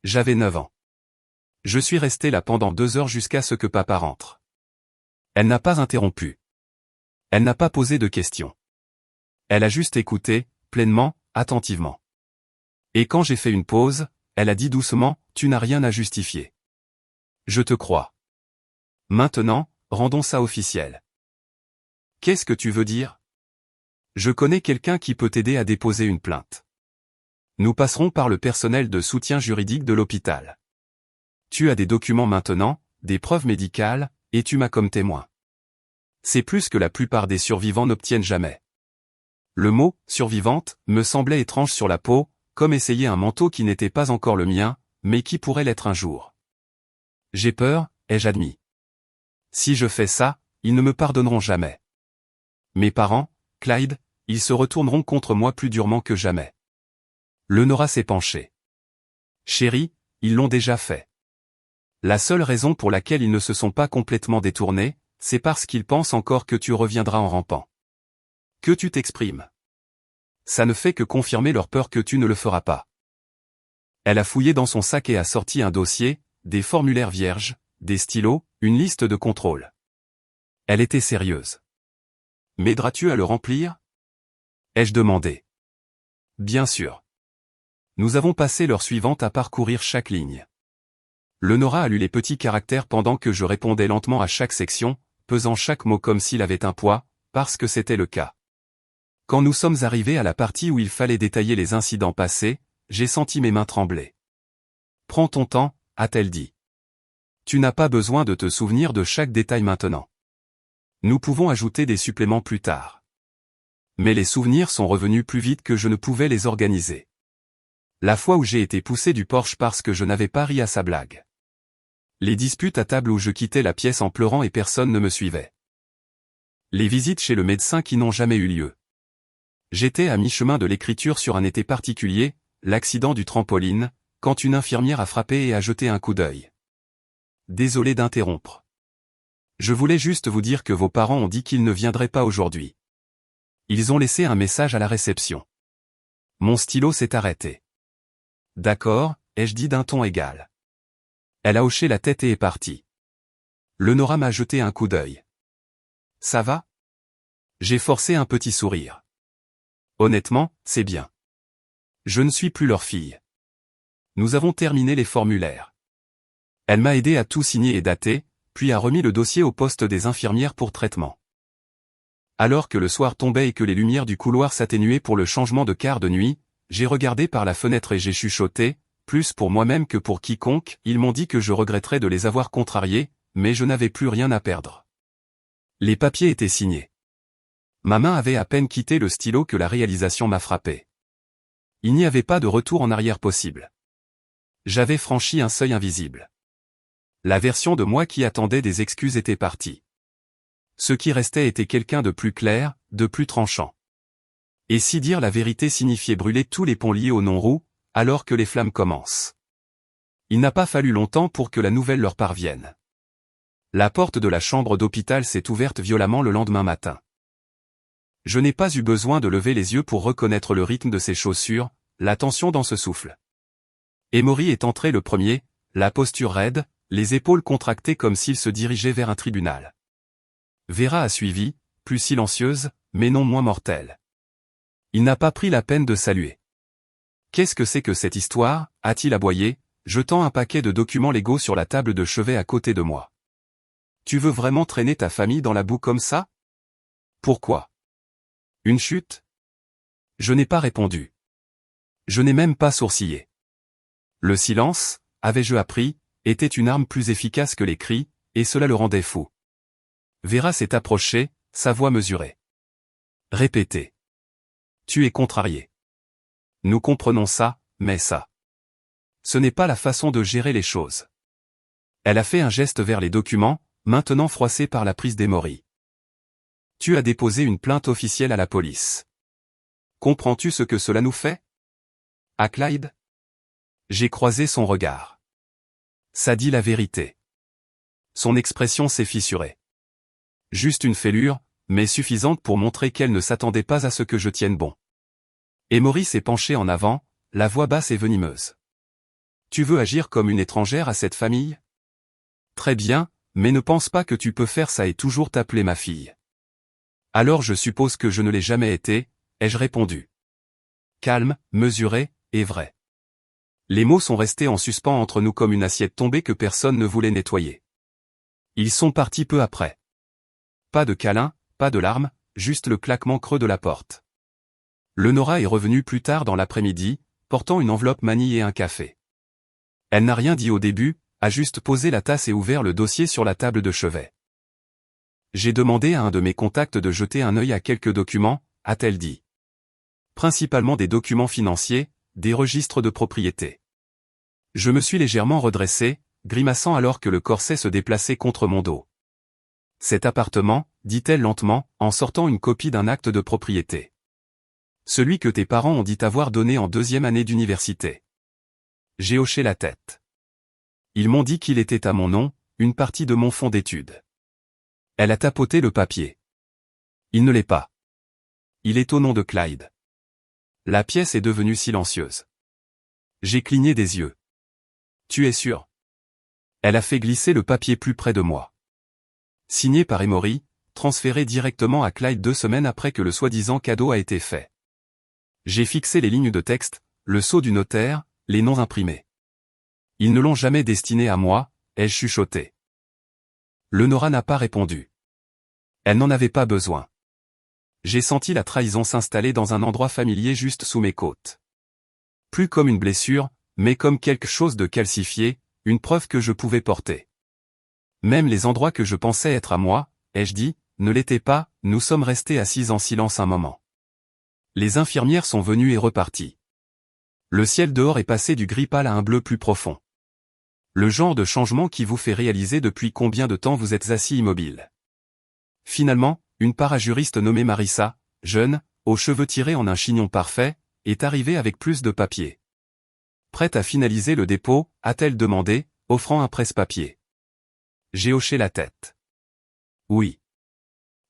Speaker 1: J'avais 9 ans. Je suis resté là pendant 2 heures jusqu'à ce que papa rentre. Elle n'a pas interrompu. Elle n'a pas posé de questions. Elle a juste écouté, pleinement, attentivement. Et quand j'ai fait une pause, elle a dit doucement, tu n'as rien à justifier. Je te crois. Maintenant, rendons ça officiel. Qu'est-ce que tu veux dire? Je connais quelqu'un qui peut t'aider à déposer une plainte. Nous passerons par le personnel de soutien juridique de l'hôpital. Tu as des documents maintenant, des preuves médicales, et tu m'as comme témoin. C'est plus que la plupart des survivants n'obtiennent jamais. Le mot « survivante » me semblait étrange sur la peau, comme essayer un manteau qui n'était pas encore le mien, mais qui pourrait l'être un jour. J'ai peur, ai-je admis. Si je fais ça, ils ne me pardonneront jamais. Mes parents, Clyde, ils se retourneront contre moi plus durement que jamais. Lenora s'est penchée. Chérie, ils l'ont déjà fait. La seule raison pour laquelle ils ne se sont pas complètement détournés, c'est parce qu'ils pensent encore que tu reviendras en rampant. Que tu t'exprimes. Ça ne fait que confirmer leur peur que tu ne le feras pas. Elle a fouillé dans son sac et a sorti un dossier, des formulaires vierges, des stylos, une liste de contrôle. Elle était sérieuse. M'aideras-tu à le remplir? Ai-je demandé. Bien sûr. Nous avons passé l'heure suivante à parcourir chaque ligne. Lenora a lu les petits caractères pendant que je répondais lentement à chaque section, pesant chaque mot comme s'il avait un poids, parce que c'était le cas. Quand nous sommes arrivés à la partie où il fallait détailler les incidents passés, j'ai senti mes mains trembler. Prends ton temps, a-t-elle dit. Tu n'as pas besoin de te souvenir de chaque détail maintenant. Nous pouvons ajouter des suppléments plus tard. Mais les souvenirs sont revenus plus vite que je ne pouvais les organiser. La fois où j'ai été poussé du porche parce que je n'avais pas ri à sa blague. Les disputes à table où je quittais la pièce en pleurant et personne ne me suivait. Les visites chez le médecin qui n'ont jamais eu lieu. J'étais à mi-chemin de l'écriture sur un été particulier, l'accident du trampoline, quand une infirmière a frappé et a jeté un coup d'œil. Désolé d'interrompre. Je voulais juste vous dire que vos parents ont dit qu'ils ne viendraient pas aujourd'hui. Ils ont laissé un message à la réception. Mon stylo s'est arrêté. D'accord, ai-je dit d'un ton égal. Elle a hoché la tête et est partie. Lenora m'a jeté un coup d'œil. Ça va? J'ai forcé un petit sourire. Honnêtement, c'est bien. Je ne suis plus leur fille. Nous avons terminé les formulaires. Elle m'a aidé à tout signer et dater, puis a remis le dossier au poste des infirmières pour traitement. Alors que le soir tombait et que les lumières du couloir s'atténuaient pour le changement de quart de nuit, j'ai regardé par la fenêtre et j'ai chuchoté, plus pour moi-même que pour quiconque, ils m'ont dit que je regretterais de les avoir contrariés, mais je n'avais plus rien à perdre. Les papiers étaient signés. Ma main avait à peine quitté le stylo que la réalisation m'a frappé. Il n'y avait pas de retour en arrière possible. J'avais franchi un seuil invisible. La version de moi qui attendait des excuses était partie. Ce qui restait était quelqu'un de plus clair, de plus tranchant. Et si dire la vérité signifiait brûler tous les ponts liés au non-roux, alors que les flammes commencent. Il n'a pas fallu longtemps pour que la nouvelle leur parvienne. La porte de la chambre d'hôpital s'est ouverte violemment le lendemain matin. Je n'ai pas eu besoin de lever les yeux pour reconnaître le rythme de ses chaussures, la tension dans ce souffle. Emory est entré le premier, la posture raide, les épaules contractées comme s'il se dirigeait vers un tribunal. Vera a suivi, plus silencieuse, mais non moins mortelle. Il n'a pas pris la peine de saluer. Qu'est-ce que c'est que cette histoire, a-t-il aboyé, jetant un paquet de documents légaux sur la table de chevet à côté de moi. Tu veux vraiment traîner ta famille dans la boue comme ça? Pourquoi? Une chute? Je n'ai pas répondu. Je n'ai même pas sourcillé. Le silence, avais-je appris, était une arme plus efficace que les cris, et cela le rendait fou. Vera s'est approchée, sa voix mesurée. Répétez. Tu es contrarié. Nous comprenons ça, mais ça. Ce n'est pas la façon de gérer les choses. Elle a fait un geste vers les documents, maintenant froissés par la prise d'Emory. Tu as déposé une plainte officielle à la police. Comprends-tu ce que cela nous fait? À Clyde? J'ai croisé son regard. Ça dit la vérité. Son expression s'est fissurée. Juste une fêlure, mais suffisante pour montrer qu'elle ne s'attendait pas à ce que je tienne bon. Emory s'est penché en avant, la voix basse et venimeuse. Tu veux agir comme une étrangère à cette famille? Très bien, mais ne pense pas que tu peux faire ça et toujours t'appeler ma fille. Alors je suppose que je ne l'ai jamais été, ai-je répondu. Calme, mesuré, et vrai. Les mots sont restés en suspens entre nous comme une assiette tombée que personne ne voulait nettoyer. Ils sont partis peu après. Pas de câlin, pas de larmes, juste le claquement creux de la porte. Le Nora est revenue plus tard dans l'après-midi, portant une enveloppe manie et un café. Elle n'a rien dit au début, a juste posé la tasse et ouvert le dossier sur la table de chevet. J'ai demandé à un de mes contacts de jeter un œil à quelques documents, a-t-elle dit. Principalement des documents financiers, des registres de propriété. Je me suis légèrement redressé, grimaçant alors que le corset se déplaçait contre mon dos. Cet appartement, dit-elle lentement, en sortant une copie d'un acte de propriété. Celui que tes parents ont dit avoir donné en 2e année d'université. J'ai hoché la tête. Ils m'ont dit qu'il était à mon nom, une partie de mon fonds d'études. Elle a tapoté le papier. Il ne l'est pas. Il est au nom de Clyde. La pièce est devenue silencieuse. J'ai cligné des yeux. Tu es sûr? Elle a fait glisser le papier plus près de moi. Signé par Emory, transféré directement à Clyde 2 semaines après que le soi-disant cadeau a été fait. J'ai fixé les lignes de texte, le sceau du notaire, les noms imprimés. Ils ne l'ont jamais destiné à moi, ai-je chuchoté. Le Nora n'a pas répondu. Elle n'en avait pas besoin. J'ai senti la trahison s'installer dans un endroit familier juste sous mes côtes. Plus comme une blessure, mais comme quelque chose de calcifié, une preuve que je pouvais porter. Même les endroits que je pensais être à moi, ai-je dit, ne l'étaient pas, nous sommes restés assis en silence un moment. Les infirmières sont venues et reparties. Le ciel dehors est passé du gris pâle à un bleu plus profond. Le genre de changement qui vous fait réaliser depuis combien de temps vous êtes assis immobile. Finalement, une parajuriste nommée Marissa, jeune, aux cheveux tirés en un chignon parfait, est arrivée avec plus de papier. Prête à finaliser le dépôt, a-t-elle demandé, offrant un presse-papier. J'ai hoché la tête. Oui.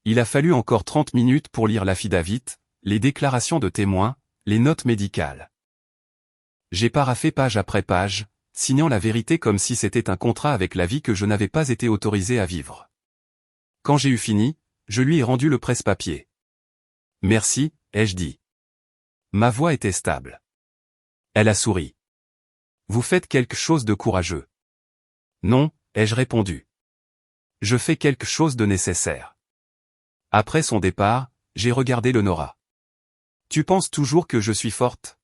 Speaker 1: Il a fallu encore 30 minutes pour lire l'affidavit, les déclarations de témoins, les notes médicales. J'ai paraphé page après page, signant la vérité comme si c'était un contrat avec la vie que je n'avais pas été autorisé à vivre. Quand j'ai eu fini, je lui ai rendu le presse-papier. Merci, ai-je dit. Ma voix était stable. Elle a souri. Vous faites quelque chose de courageux. Non, ai-je répondu. Je fais quelque chose de nécessaire. Après son départ, j'ai regardé le Nora. Tu penses toujours que je suis forte?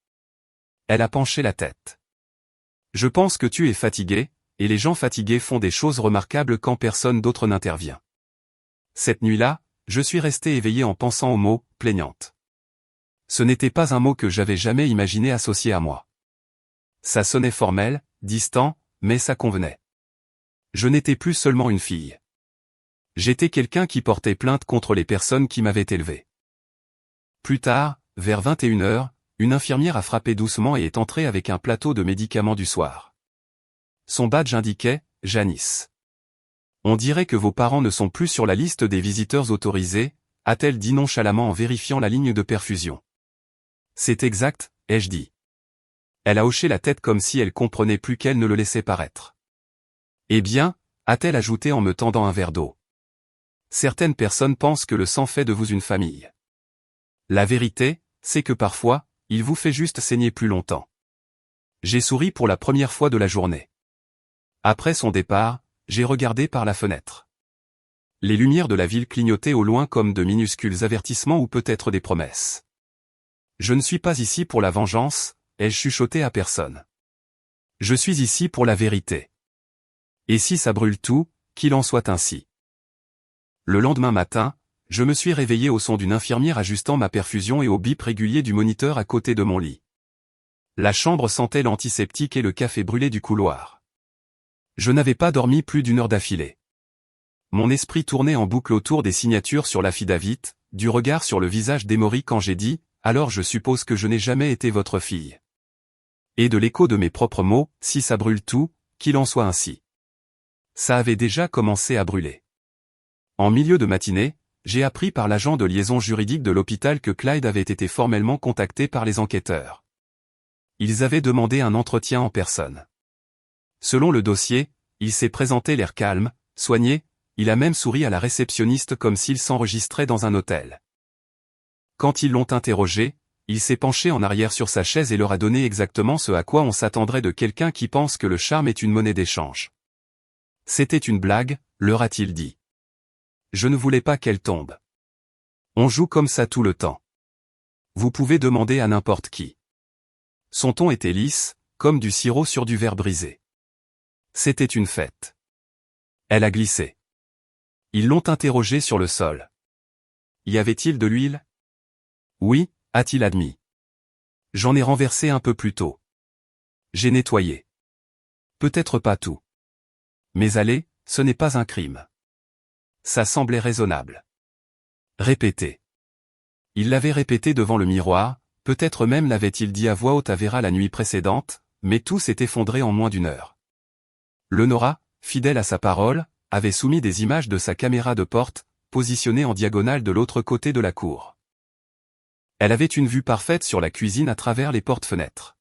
Speaker 1: Elle a penché la tête. Je pense que tu es fatigué, et les gens fatigués font des choses remarquables quand personne d'autre n'intervient. Cette nuit-là, je suis resté éveillé en pensant au mot « plaignante ». Ce n'était pas un mot que j'avais jamais imaginé associé à moi. Ça sonnait formel, distant, mais ça convenait. Je n'étais plus seulement une fille. J'étais quelqu'un qui portait plainte contre les personnes qui m'avaient élevé. Plus tard, vers 21h, une infirmière a frappé doucement et est entrée avec un plateau de médicaments du soir. Son badge indiquait « Janice ». On dirait que vos parents ne sont plus sur la liste des visiteurs autorisés, a-t-elle dit nonchalamment en vérifiant la ligne de perfusion. C'est exact, ai-je dit. Elle a hoché la tête comme si elle comprenait plus qu'elle ne le laissait paraître. Eh bien, a-t-elle ajouté en me tendant un verre d'eau. Certaines personnes pensent que le sang fait de vous une famille. La vérité, c'est que parfois, il vous fait juste saigner plus longtemps. J'ai souri pour la première fois de la journée. Après son départ, j'ai regardé par la fenêtre. Les lumières de la ville clignotaient au loin comme de minuscules avertissements ou peut-être des promesses. Je ne suis pas ici pour la vengeance, ai-je chuchoté à personne. Je suis ici pour la vérité. Et si ça brûle tout, qu'il en soit ainsi. Le lendemain matin, je me suis réveillé au son d'une infirmière ajustant ma perfusion et au bip régulier du moniteur à côté de mon lit. La chambre sentait l'antiseptique et le café brûlé du couloir. Je n'avais pas dormi plus d'1 heure d'affilée. Mon esprit tournait en boucle autour des signatures sur l'affidavit, du regard sur le visage d'Emory quand j'ai dit « Alors je suppose que je n'ai jamais été votre fille ». Et de l'écho de mes propres mots « Si ça brûle tout, qu'il en soit ainsi ». Ça avait déjà commencé à brûler. En milieu de matinée, j'ai appris par l'agent de liaison juridique de l'hôpital que Clyde avait été formellement contacté par les enquêteurs. Ils avaient demandé un entretien en personne. Selon le dossier, il s'est présenté l'air calme, soigné, il a même souri à la réceptionniste comme s'il s'enregistrait dans un hôtel. Quand ils l'ont interrogé, il s'est penché en arrière sur sa chaise et leur a donné exactement ce à quoi on s'attendrait de quelqu'un qui pense que le charme est une monnaie d'échange. C'était une blague, leur a-t-il dit. Je ne voulais pas qu'elle tombe. On joue comme ça tout le temps. Vous pouvez demander à n'importe qui. Son ton était lisse, comme du sirop sur du verre brisé. C'était une fête. Elle a glissé. Ils l'ont interrogé sur le sol. Y avait-il de l'huile? Oui, a-t-il admis. J'en ai renversé un peu plus tôt. J'ai nettoyé. Peut-être pas tout. Mais allez, ce n'est pas un crime. Ça semblait raisonnable. Répétez. Il l'avait répété devant le miroir, peut-être même l'avait-il dit à voix haute à Vera la nuit précédente, mais tout s'est effondré en moins d'1 heure. Lenora, fidèle à sa parole, avait soumis des images de sa caméra de porte, positionnée en diagonale de l'autre côté de la cour. Elle avait une vue parfaite sur la cuisine à travers les portes-fenêtres.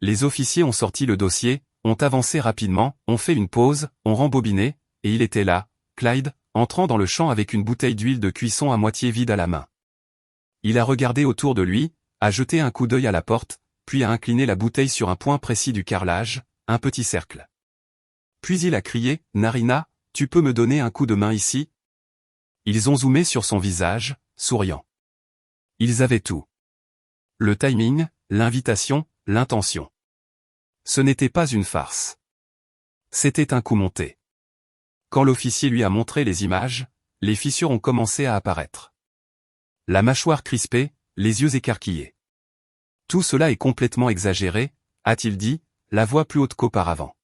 Speaker 1: Les officiers ont sorti le dossier, ont avancé rapidement, ont fait une pause, ont rembobiné, et il était là, Clyde, entrant dans le champ avec une bouteille d'huile de cuisson à moitié vide à la main. Il a regardé autour de lui, a jeté un coup d'œil à la porte, puis a incliné la bouteille sur un point précis du carrelage, un petit cercle. Puis il a crié, « Narina, tu peux me donner un coup de main ici ?» Ils ont zoomé sur son visage, souriant. Ils avaient tout. Le timing, l'invitation, l'intention. Ce n'était pas une farce. C'était un coup monté. Quand l'officier lui a montré les images, les fissures ont commencé à apparaître. La mâchoire crispée, les yeux écarquillés. Tout cela est complètement exagéré, a-t-il dit, la voix plus haute qu'auparavant.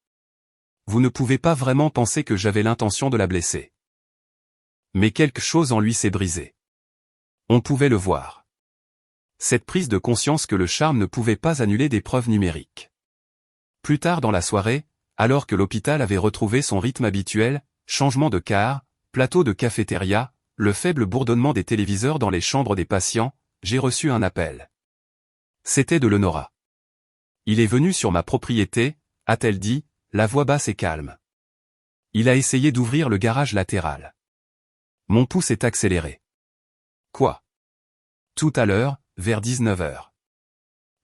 Speaker 1: Vous ne pouvez pas vraiment penser que j'avais l'intention de la blesser. Mais quelque chose en lui s'est brisé. On pouvait le voir. Cette prise de conscience que le charme ne pouvait pas annuler des preuves numériques. Plus tard dans la soirée, alors que l'hôpital avait retrouvé son rythme habituel, changement de car, plateau de cafétéria, le faible bourdonnement des téléviseurs dans les chambres des patients, j'ai reçu un appel. C'était de Lenora. Il est venu sur ma propriété, a-t-elle dit, la voix basse et calme. Il a essayé d'ouvrir le garage latéral. Mon pouce est accéléré. Quoi? Tout à l'heure, vers 19 heures.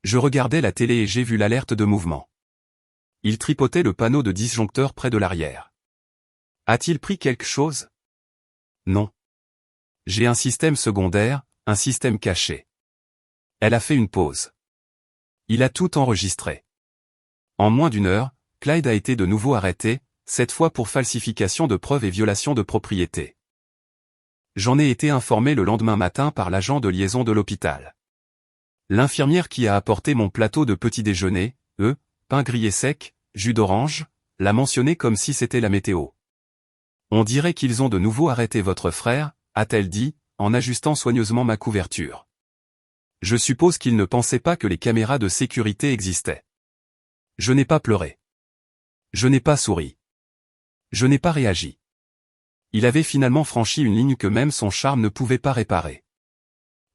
Speaker 1: Je regardais la télé et j'ai vu l'alerte de mouvement. Il tripotait le panneau de disjoncteur près de l'arrière. A-t-il pris quelque chose? Non. J'ai un système secondaire, un système caché. Elle a fait une pause. Il a tout enregistré. En moins d'1 heure, Clyde a été de nouveau arrêté, cette fois pour falsification de preuves et violation de propriété. J'en ai été informé le lendemain matin par l'agent de liaison de l'hôpital. L'infirmière qui a apporté mon plateau de petit déjeuner, pain grillé sec, jus d'orange, l'a mentionné comme si c'était la météo. On dirait qu'ils ont de nouveau arrêté votre frère, a-t-elle dit, en ajustant soigneusement ma couverture. Je suppose qu'ils ne pensaient pas que les caméras de sécurité existaient. Je n'ai pas pleuré. Je n'ai pas souri. Je n'ai pas réagi. Il avait finalement franchi une ligne que même son charme ne pouvait pas réparer.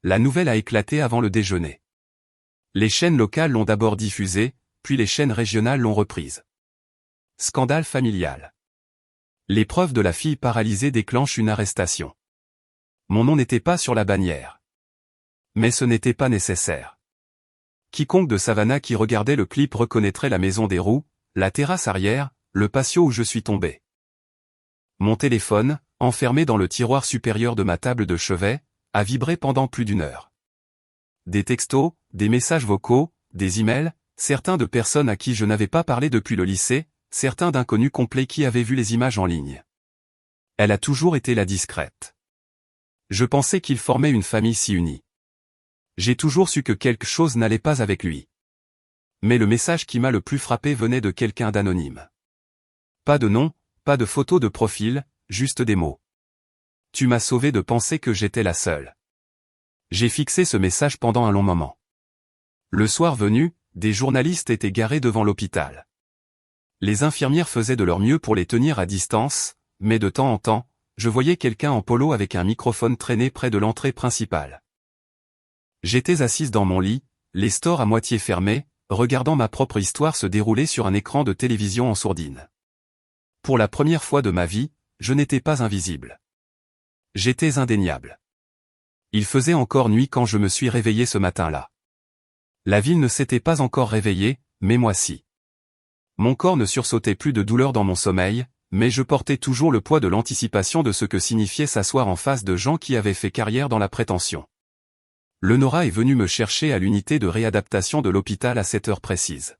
Speaker 1: La nouvelle a éclaté avant le déjeuner. Les chaînes locales l'ont d'abord diffusée, puis les chaînes régionales l'ont reprise. Scandale familial. L'épreuve de la fille paralysée déclenche une arrestation. Mon nom n'était pas sur la bannière. Mais ce n'était pas nécessaire. Quiconque de Savannah qui regardait le clip reconnaîtrait la maison des roues, la terrasse arrière, le patio où je suis tombé. Mon téléphone, enfermé dans le tiroir supérieur de ma table de chevet, a vibré pendant plus d'1 heure. Des textos, des messages vocaux, des emails, certains de personnes à qui je n'avais pas parlé depuis le lycée, certains d'inconnus complets qui avaient vu les images en ligne. Elle a toujours été la discrète. Je pensais qu'il formait une famille si unie. J'ai toujours su que quelque chose n'allait pas avec lui. Mais le message qui m'a le plus frappé venait de quelqu'un d'anonyme. Pas de nom, pas de photo de profil, juste des mots. Tu m'as sauvé de penser que j'étais la seule. J'ai fixé ce message pendant un long moment. Le soir venu, des journalistes étaient garés devant l'hôpital. Les infirmières faisaient de leur mieux pour les tenir à distance, mais de temps en temps, je voyais quelqu'un en polo avec un microphone traîner près de l'entrée principale. J'étais assise dans mon lit, les stores à moitié fermés, regardant ma propre histoire se dérouler sur un écran de télévision en sourdine. Pour la première fois de ma vie, je n'étais pas invisible. J'étais indéniable. Il faisait encore nuit quand je me suis réveillé ce matin-là. La ville ne s'était pas encore réveillée, mais moi si. Mon corps ne sursautait plus de douleur dans mon sommeil, mais je portais toujours le poids de l'anticipation de ce que signifiait s'asseoir en face de gens qui avaient fait carrière dans la prétention. Le Nora est venu me chercher à l'unité de réadaptation de l'hôpital à cette heure précise.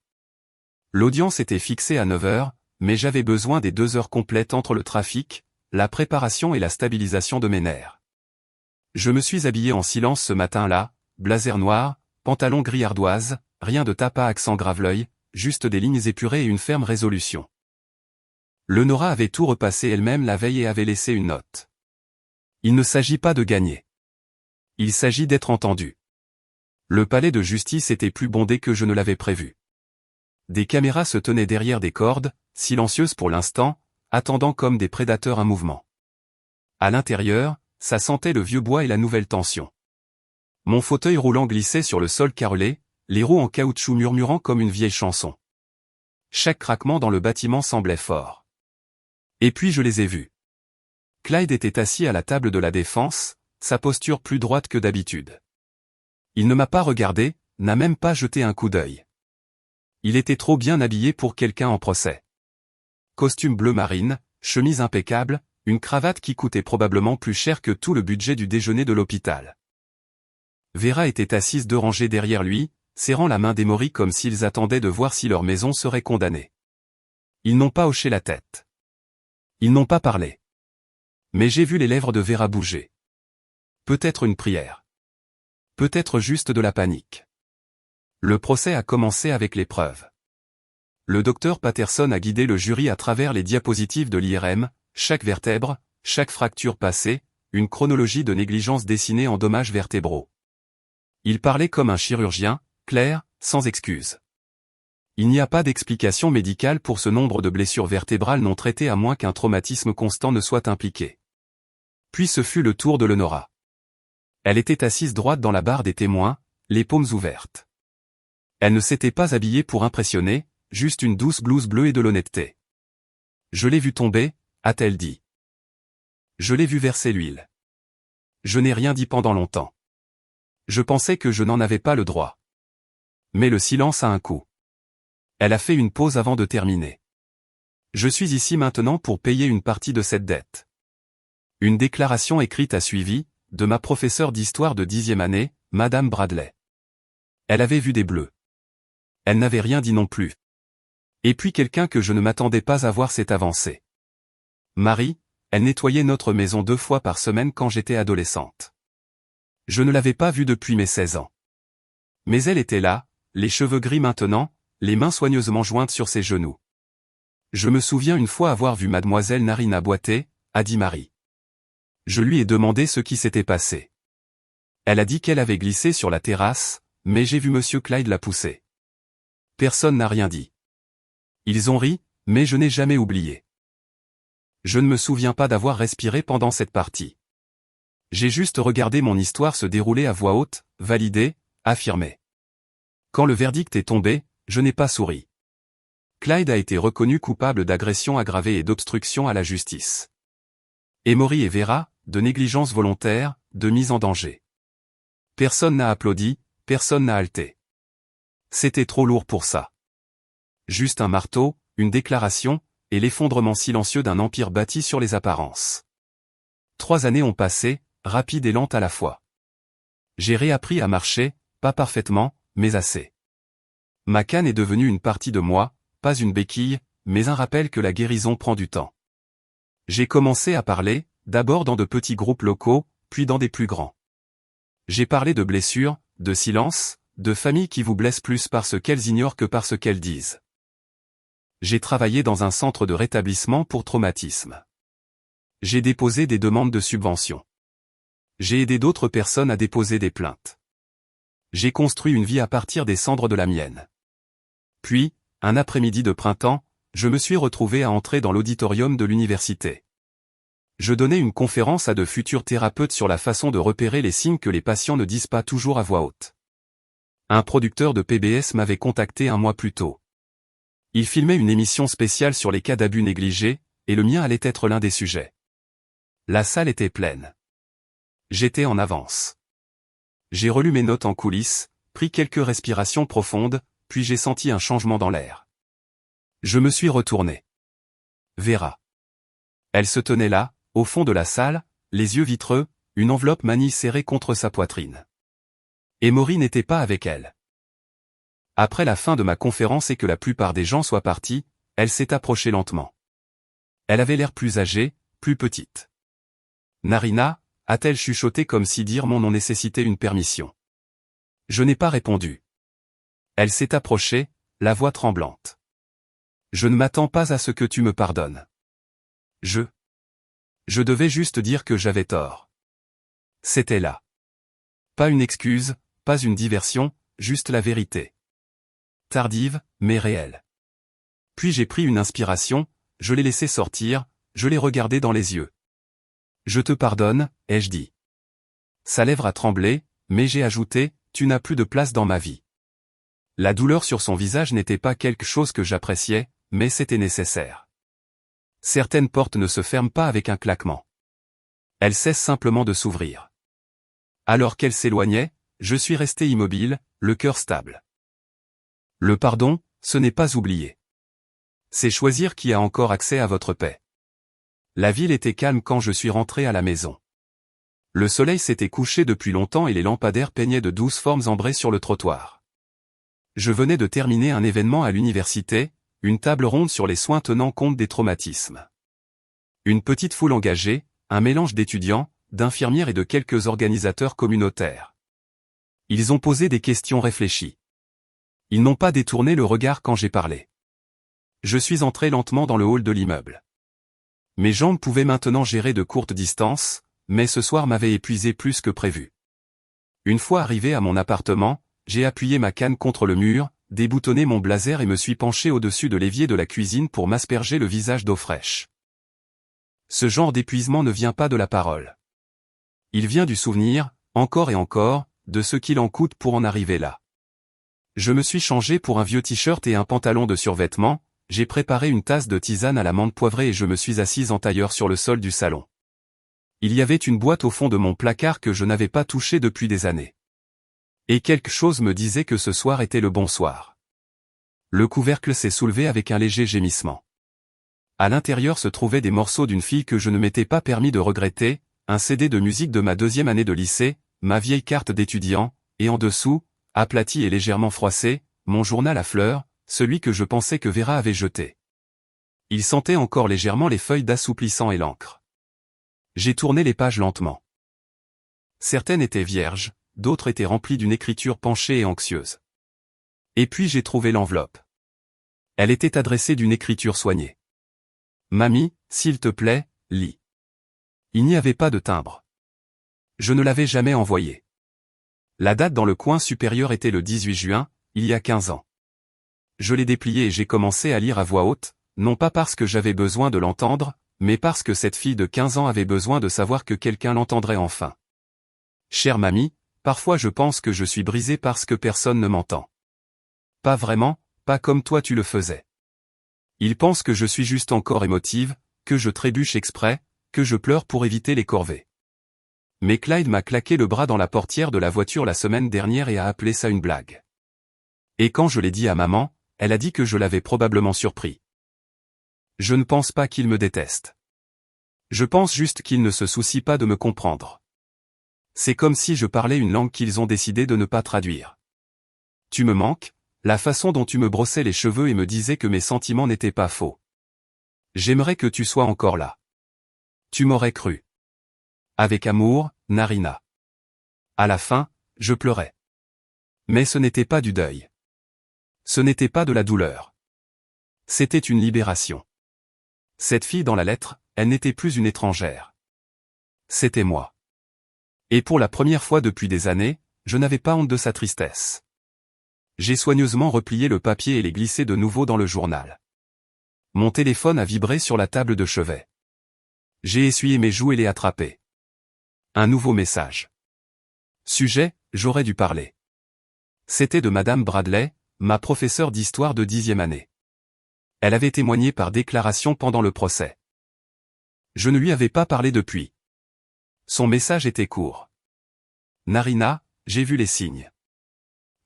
Speaker 1: L'audience était fixée à 9 heures, mais j'avais besoin des 2 heures complètes entre le trafic, la préparation et la stabilisation de mes nerfs. Je me suis habillé en silence ce matin-là, blazer noir, pantalon gris ardoise, rien de tape à accent grave-l'œil, juste des lignes épurées et une ferme résolution. Le Nora avait tout repassé elle-même la veille et avait laissé une note. Il ne s'agit pas de gagner. Il s'agit d'être entendu. Le palais de justice était plus bondé que je ne l'avais prévu. Des caméras se tenaient derrière des cordes, silencieuses pour l'instant, attendant comme des prédateurs un mouvement. À l'intérieur, ça sentait le vieux bois et la nouvelle tension. Mon fauteuil roulant glissait sur le sol carrelé, les roues en caoutchouc murmurant comme une vieille chanson. Chaque craquement dans le bâtiment semblait fort. Et puis je les ai vus. Clyde était assis à la table de la défense, sa posture plus droite que d'habitude. Il ne m'a pas regardé, n'a même pas jeté un coup d'œil. Il était trop bien habillé pour quelqu'un en procès. Costume bleu marine, chemise impeccable, une cravate qui coûtait probablement plus cher que tout le budget du déjeuner de l'hôpital. Vera était assise 2 rangées derrière lui, serrant la main d'Emory comme s'ils attendaient de voir si leur maison serait condamnée. Ils n'ont pas hoché la tête. Ils n'ont pas parlé. Mais j'ai vu les lèvres de Vera bouger. Peut-être une prière. Peut-être juste de la panique. Le procès a commencé avec les preuves. Le docteur Patterson a guidé le jury à travers les diapositives de l'IRM, chaque vertèbre, chaque fracture passée, une chronologie de négligence dessinée en dommages vertébraux. Il parlait comme un chirurgien, clair, sans excuse. Il n'y a pas d'explication médicale pour ce nombre de blessures vertébrales non traitées à moins qu'un traumatisme constant ne soit impliqué. Puis ce fut le tour de Lenora. Elle était assise droite dans la barre des témoins, les paumes ouvertes. Elle ne s'était pas habillée pour impressionner, juste une douce blouse bleue et de l'honnêteté. Je l'ai vue tomber, a-t-elle dit. Je l'ai vue verser l'huile. Je n'ai rien dit pendant longtemps. Je pensais que je n'en avais pas le droit. Mais le silence a un coût. Elle a fait une pause avant de terminer. Je suis ici maintenant pour payer une partie de cette dette. Une déclaration écrite a suivi, de ma professeure d'histoire de 10e année, Madame Bradley. Elle avait vu des bleus. Elle n'avait rien dit non plus. Et puis quelqu'un que je ne m'attendais pas à voir s'est avancé. Marie, elle nettoyait notre maison 2 fois par semaine quand j'étais adolescente. Je ne l'avais pas vue depuis mes 16 ans. Mais elle était là, les cheveux gris maintenant, les mains soigneusement jointes sur ses genoux. Je me souviens une fois avoir vu mademoiselle Narina boiter, a dit Marie. Je lui ai demandé ce qui s'était passé. Elle a dit qu'elle avait glissé sur la terrasse, mais j'ai vu monsieur Clyde la pousser. Personne n'a rien dit. Ils ont ri, mais je n'ai jamais oublié. Je ne me souviens pas d'avoir respiré pendant cette partie. J'ai juste regardé mon histoire se dérouler à voix haute, validé, affirmé. Quand le verdict est tombé, je n'ai pas souri. Clyde a été reconnu coupable d'agression aggravée et d'obstruction à la justice. Emory et Vera, de négligence volontaire, de mise en danger. Personne n'a applaudi, personne n'a halté. C'était trop lourd pour ça. Juste un marteau, une déclaration, et l'effondrement silencieux d'un empire bâti sur les apparences. 3 années ont passé, rapides et lentes à la fois. J'ai réappris à marcher, pas parfaitement, mais assez. Ma canne est devenue une partie de moi, pas une béquille, mais un rappel que la guérison prend du temps. J'ai commencé à parler, d'abord dans de petits groupes locaux, puis dans des plus grands. J'ai parlé de blessures, de silence, de familles qui vous blessent plus parce qu'elles ignorent que parce qu'elles disent. J'ai travaillé dans un centre de rétablissement pour traumatisme. J'ai déposé des demandes de subvention. J'ai aidé d'autres personnes à déposer des plaintes. J'ai construit une vie à partir des cendres de la mienne. Puis, un après-midi de printemps, je me suis retrouvé à entrer dans l'auditorium de l'université. Je donnais une conférence à de futurs thérapeutes sur la façon de repérer les signes que les patients ne disent pas toujours à voix haute. Un producteur de PBS m'avait contacté un mois plus tôt. Il filmait une émission spéciale sur les cas d'abus négligés, et le mien allait être l'un des sujets. La salle était pleine. J'étais en avance. J'ai relu mes notes en coulisses, pris quelques respirations profondes, puis j'ai senti un changement dans l'air. Je me suis retourné. Vera. Elle se tenait là, au fond de la salle, les yeux vitreux, une enveloppe manie serrée contre sa poitrine. Emory n'était pas avec elle. Après la fin de ma conférence et que la plupart des gens soient partis, elle s'est approchée lentement. Elle avait l'air plus âgée, plus petite. Narina, a-t-elle chuchoté comme si dire mon nom nécessitait une permission. Je n'ai pas répondu. Elle s'est approchée, la voix tremblante. Je ne m'attends pas à ce que tu me pardonnes. Je devais juste dire que j'avais tort. C'était là. Pas une excuse, pas une diversion, juste la vérité. Tardive, mais réelle. Puis j'ai pris une inspiration, je l'ai laissé sortir, je l'ai regardé dans les yeux. Je te pardonne, ai-je dit. Sa lèvre a tremblé, mais j'ai ajouté, tu n'as plus de place dans ma vie. La douleur sur son visage n'était pas quelque chose que j'appréciais, mais c'était nécessaire. Certaines portes ne se ferment pas avec un claquement. Elles cessent simplement de s'ouvrir. Alors qu'elle s'éloignait, je suis resté immobile, le cœur stable. Le pardon, ce n'est pas oublier. C'est choisir qui a encore accès à votre paix. La ville était calme quand je suis rentré à la maison. Le soleil s'était couché depuis longtemps et les lampadaires peignaient de douces formes ambrées sur le trottoir. Je venais de terminer un événement à l'université, une table ronde sur les soins tenant compte des traumatismes. Une petite foule engagée, un mélange d'étudiants, d'infirmières et de quelques organisateurs communautaires. Ils ont posé des questions réfléchies. Ils n'ont pas détourné le regard quand j'ai parlé. Je suis entré lentement dans le hall de l'immeuble. Mes jambes pouvaient maintenant gérer de courtes distances, mais ce soir m'avait épuisé plus que prévu. Une fois arrivé à mon appartement, j'ai appuyé ma canne contre le mur, déboutonné mon blazer et me suis penché au-dessus de l'évier de la cuisine pour m'asperger le visage d'eau fraîche. Ce genre d'épuisement ne vient pas de la parole. Il vient du souvenir, encore et encore, de ce qu'il en coûte pour en arriver là. Je me suis changé pour un vieux t-shirt et un pantalon de survêtement, j'ai préparé une tasse de tisane à la menthe poivrée et je me suis assise en tailleur sur le sol du salon. Il y avait une boîte au fond de mon placard que je n'avais pas touchée depuis des années. Et quelque chose me disait que ce soir était le bon soir. Le couvercle s'est soulevé avec un léger gémissement. À l'intérieur se trouvaient des morceaux d'une fille que je ne m'étais pas permis de regretter, un CD de musique de ma 2e année de lycée, ma vieille carte d'étudiant, et en dessous, aplati et légèrement froissé, mon journal à fleurs, celui que je pensais que Vera avait jeté. Il sentait encore légèrement les feuilles d'assouplissant et l'encre. J'ai tourné les pages lentement. Certaines étaient vierges, d'autres étaient remplies d'une écriture penchée et anxieuse. Et puis j'ai trouvé l'enveloppe. Elle était adressée d'une écriture soignée. Mamie, s'il te plaît, lis. Il n'y avait pas de timbre. Je ne l'avais jamais envoyée. La date dans le coin supérieur était le 18 juin, il y a 15 ans. Je l'ai dépliée et j'ai commencé à lire à voix haute, non pas parce que j'avais besoin de l'entendre, mais parce que cette fille de 15 ans avait besoin de savoir que quelqu'un l'entendrait enfin. Chère mamie, parfois je pense que je suis brisé parce que personne ne m'entend. Pas vraiment, pas comme toi tu le faisais. Il pense que je suis juste encore émotive, que je trébuche exprès, que je pleure pour éviter les corvées. Mais Clyde m'a claqué le bras dans la portière de la voiture la semaine dernière et a appelé ça une blague. Et quand je l'ai dit à maman, elle a dit que je l'avais probablement surpris. Je ne pense pas qu'il me déteste. Je pense juste qu'il ne se soucie pas de me comprendre. C'est comme si je parlais une langue qu'ils ont décidé de ne pas traduire. Tu me manques, la façon dont tu me brossais les cheveux et me disais que mes sentiments n'étaient pas faux. J'aimerais que tu sois encore là. Tu m'aurais cru. Avec amour, Narina. À la fin, je pleurais. Mais ce n'était pas du deuil. Ce n'était pas de la douleur. C'était une libération. Cette fille dans la lettre, elle n'était plus une étrangère. C'était moi. Et pour la première fois depuis des années, je n'avais pas honte de sa tristesse. J'ai soigneusement replié le papier et l'ai glissé de nouveau dans le journal. Mon téléphone a vibré sur la table de chevet. J'ai essuyé mes joues et l'ai attrapé. Un nouveau message. Sujet, j'aurais dû parler. C'était de Madame Bradley, ma professeure d'histoire de 10e année. Elle avait témoigné par déclaration pendant le procès. Je ne lui avais pas parlé depuis. Son message était court. Narina, j'ai vu les signes.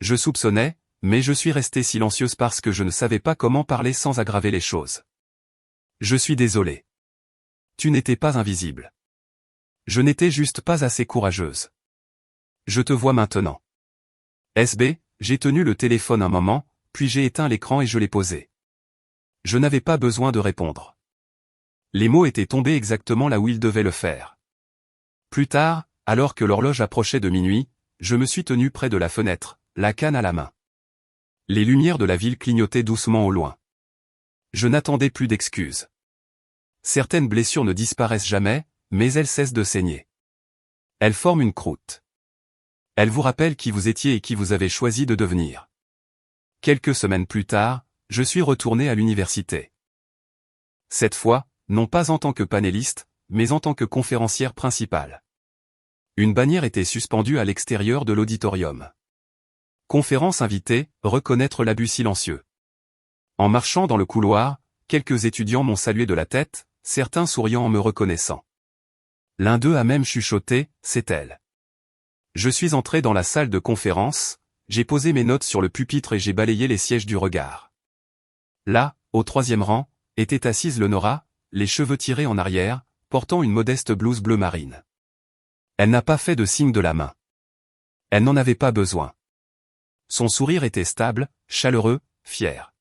Speaker 1: Je soupçonnais, mais je suis restée silencieuse parce que je ne savais pas comment parler sans aggraver les choses. Je suis désolée. Tu n'étais pas invisible. Je n'étais juste pas assez courageuse. Je te vois maintenant. SB, j'ai tenu le téléphone un moment, puis j'ai éteint l'écran et je l'ai posé. Je n'avais pas besoin de répondre. Les mots étaient tombés exactement là où ils devaient le faire. Plus tard, alors que l'horloge approchait de minuit, je me suis tenu près de la fenêtre, la canne à la main. Les lumières de la ville clignotaient doucement au loin. Je n'attendais plus d'excuses. Certaines blessures ne disparaissent jamais, mais elles cessent de saigner. Elles forment une croûte. Elles vous rappellent qui vous étiez et qui vous avez choisi de devenir. Quelques semaines plus tard, je suis retourné à l'université. Cette fois, non pas en tant que panéliste, mais en tant que conférencière principale. Une bannière était suspendue à l'extérieur de l'auditorium. Conférence invitée, reconnaître l'abus silencieux. En marchant dans le couloir, quelques étudiants m'ont salué de la tête, certains souriant en me reconnaissant. L'un d'eux a même chuchoté, c'est elle. Je suis entré dans la salle de conférence, j'ai posé mes notes sur le pupitre et j'ai balayé les sièges du regard. Là, au 3e rang, était assise Lenora, les cheveux tirés en arrière, portant une modeste blouse bleu marine. Elle n'a pas fait de signe de la main. Elle n'en avait pas besoin. Son sourire était stable, chaleureux, fier.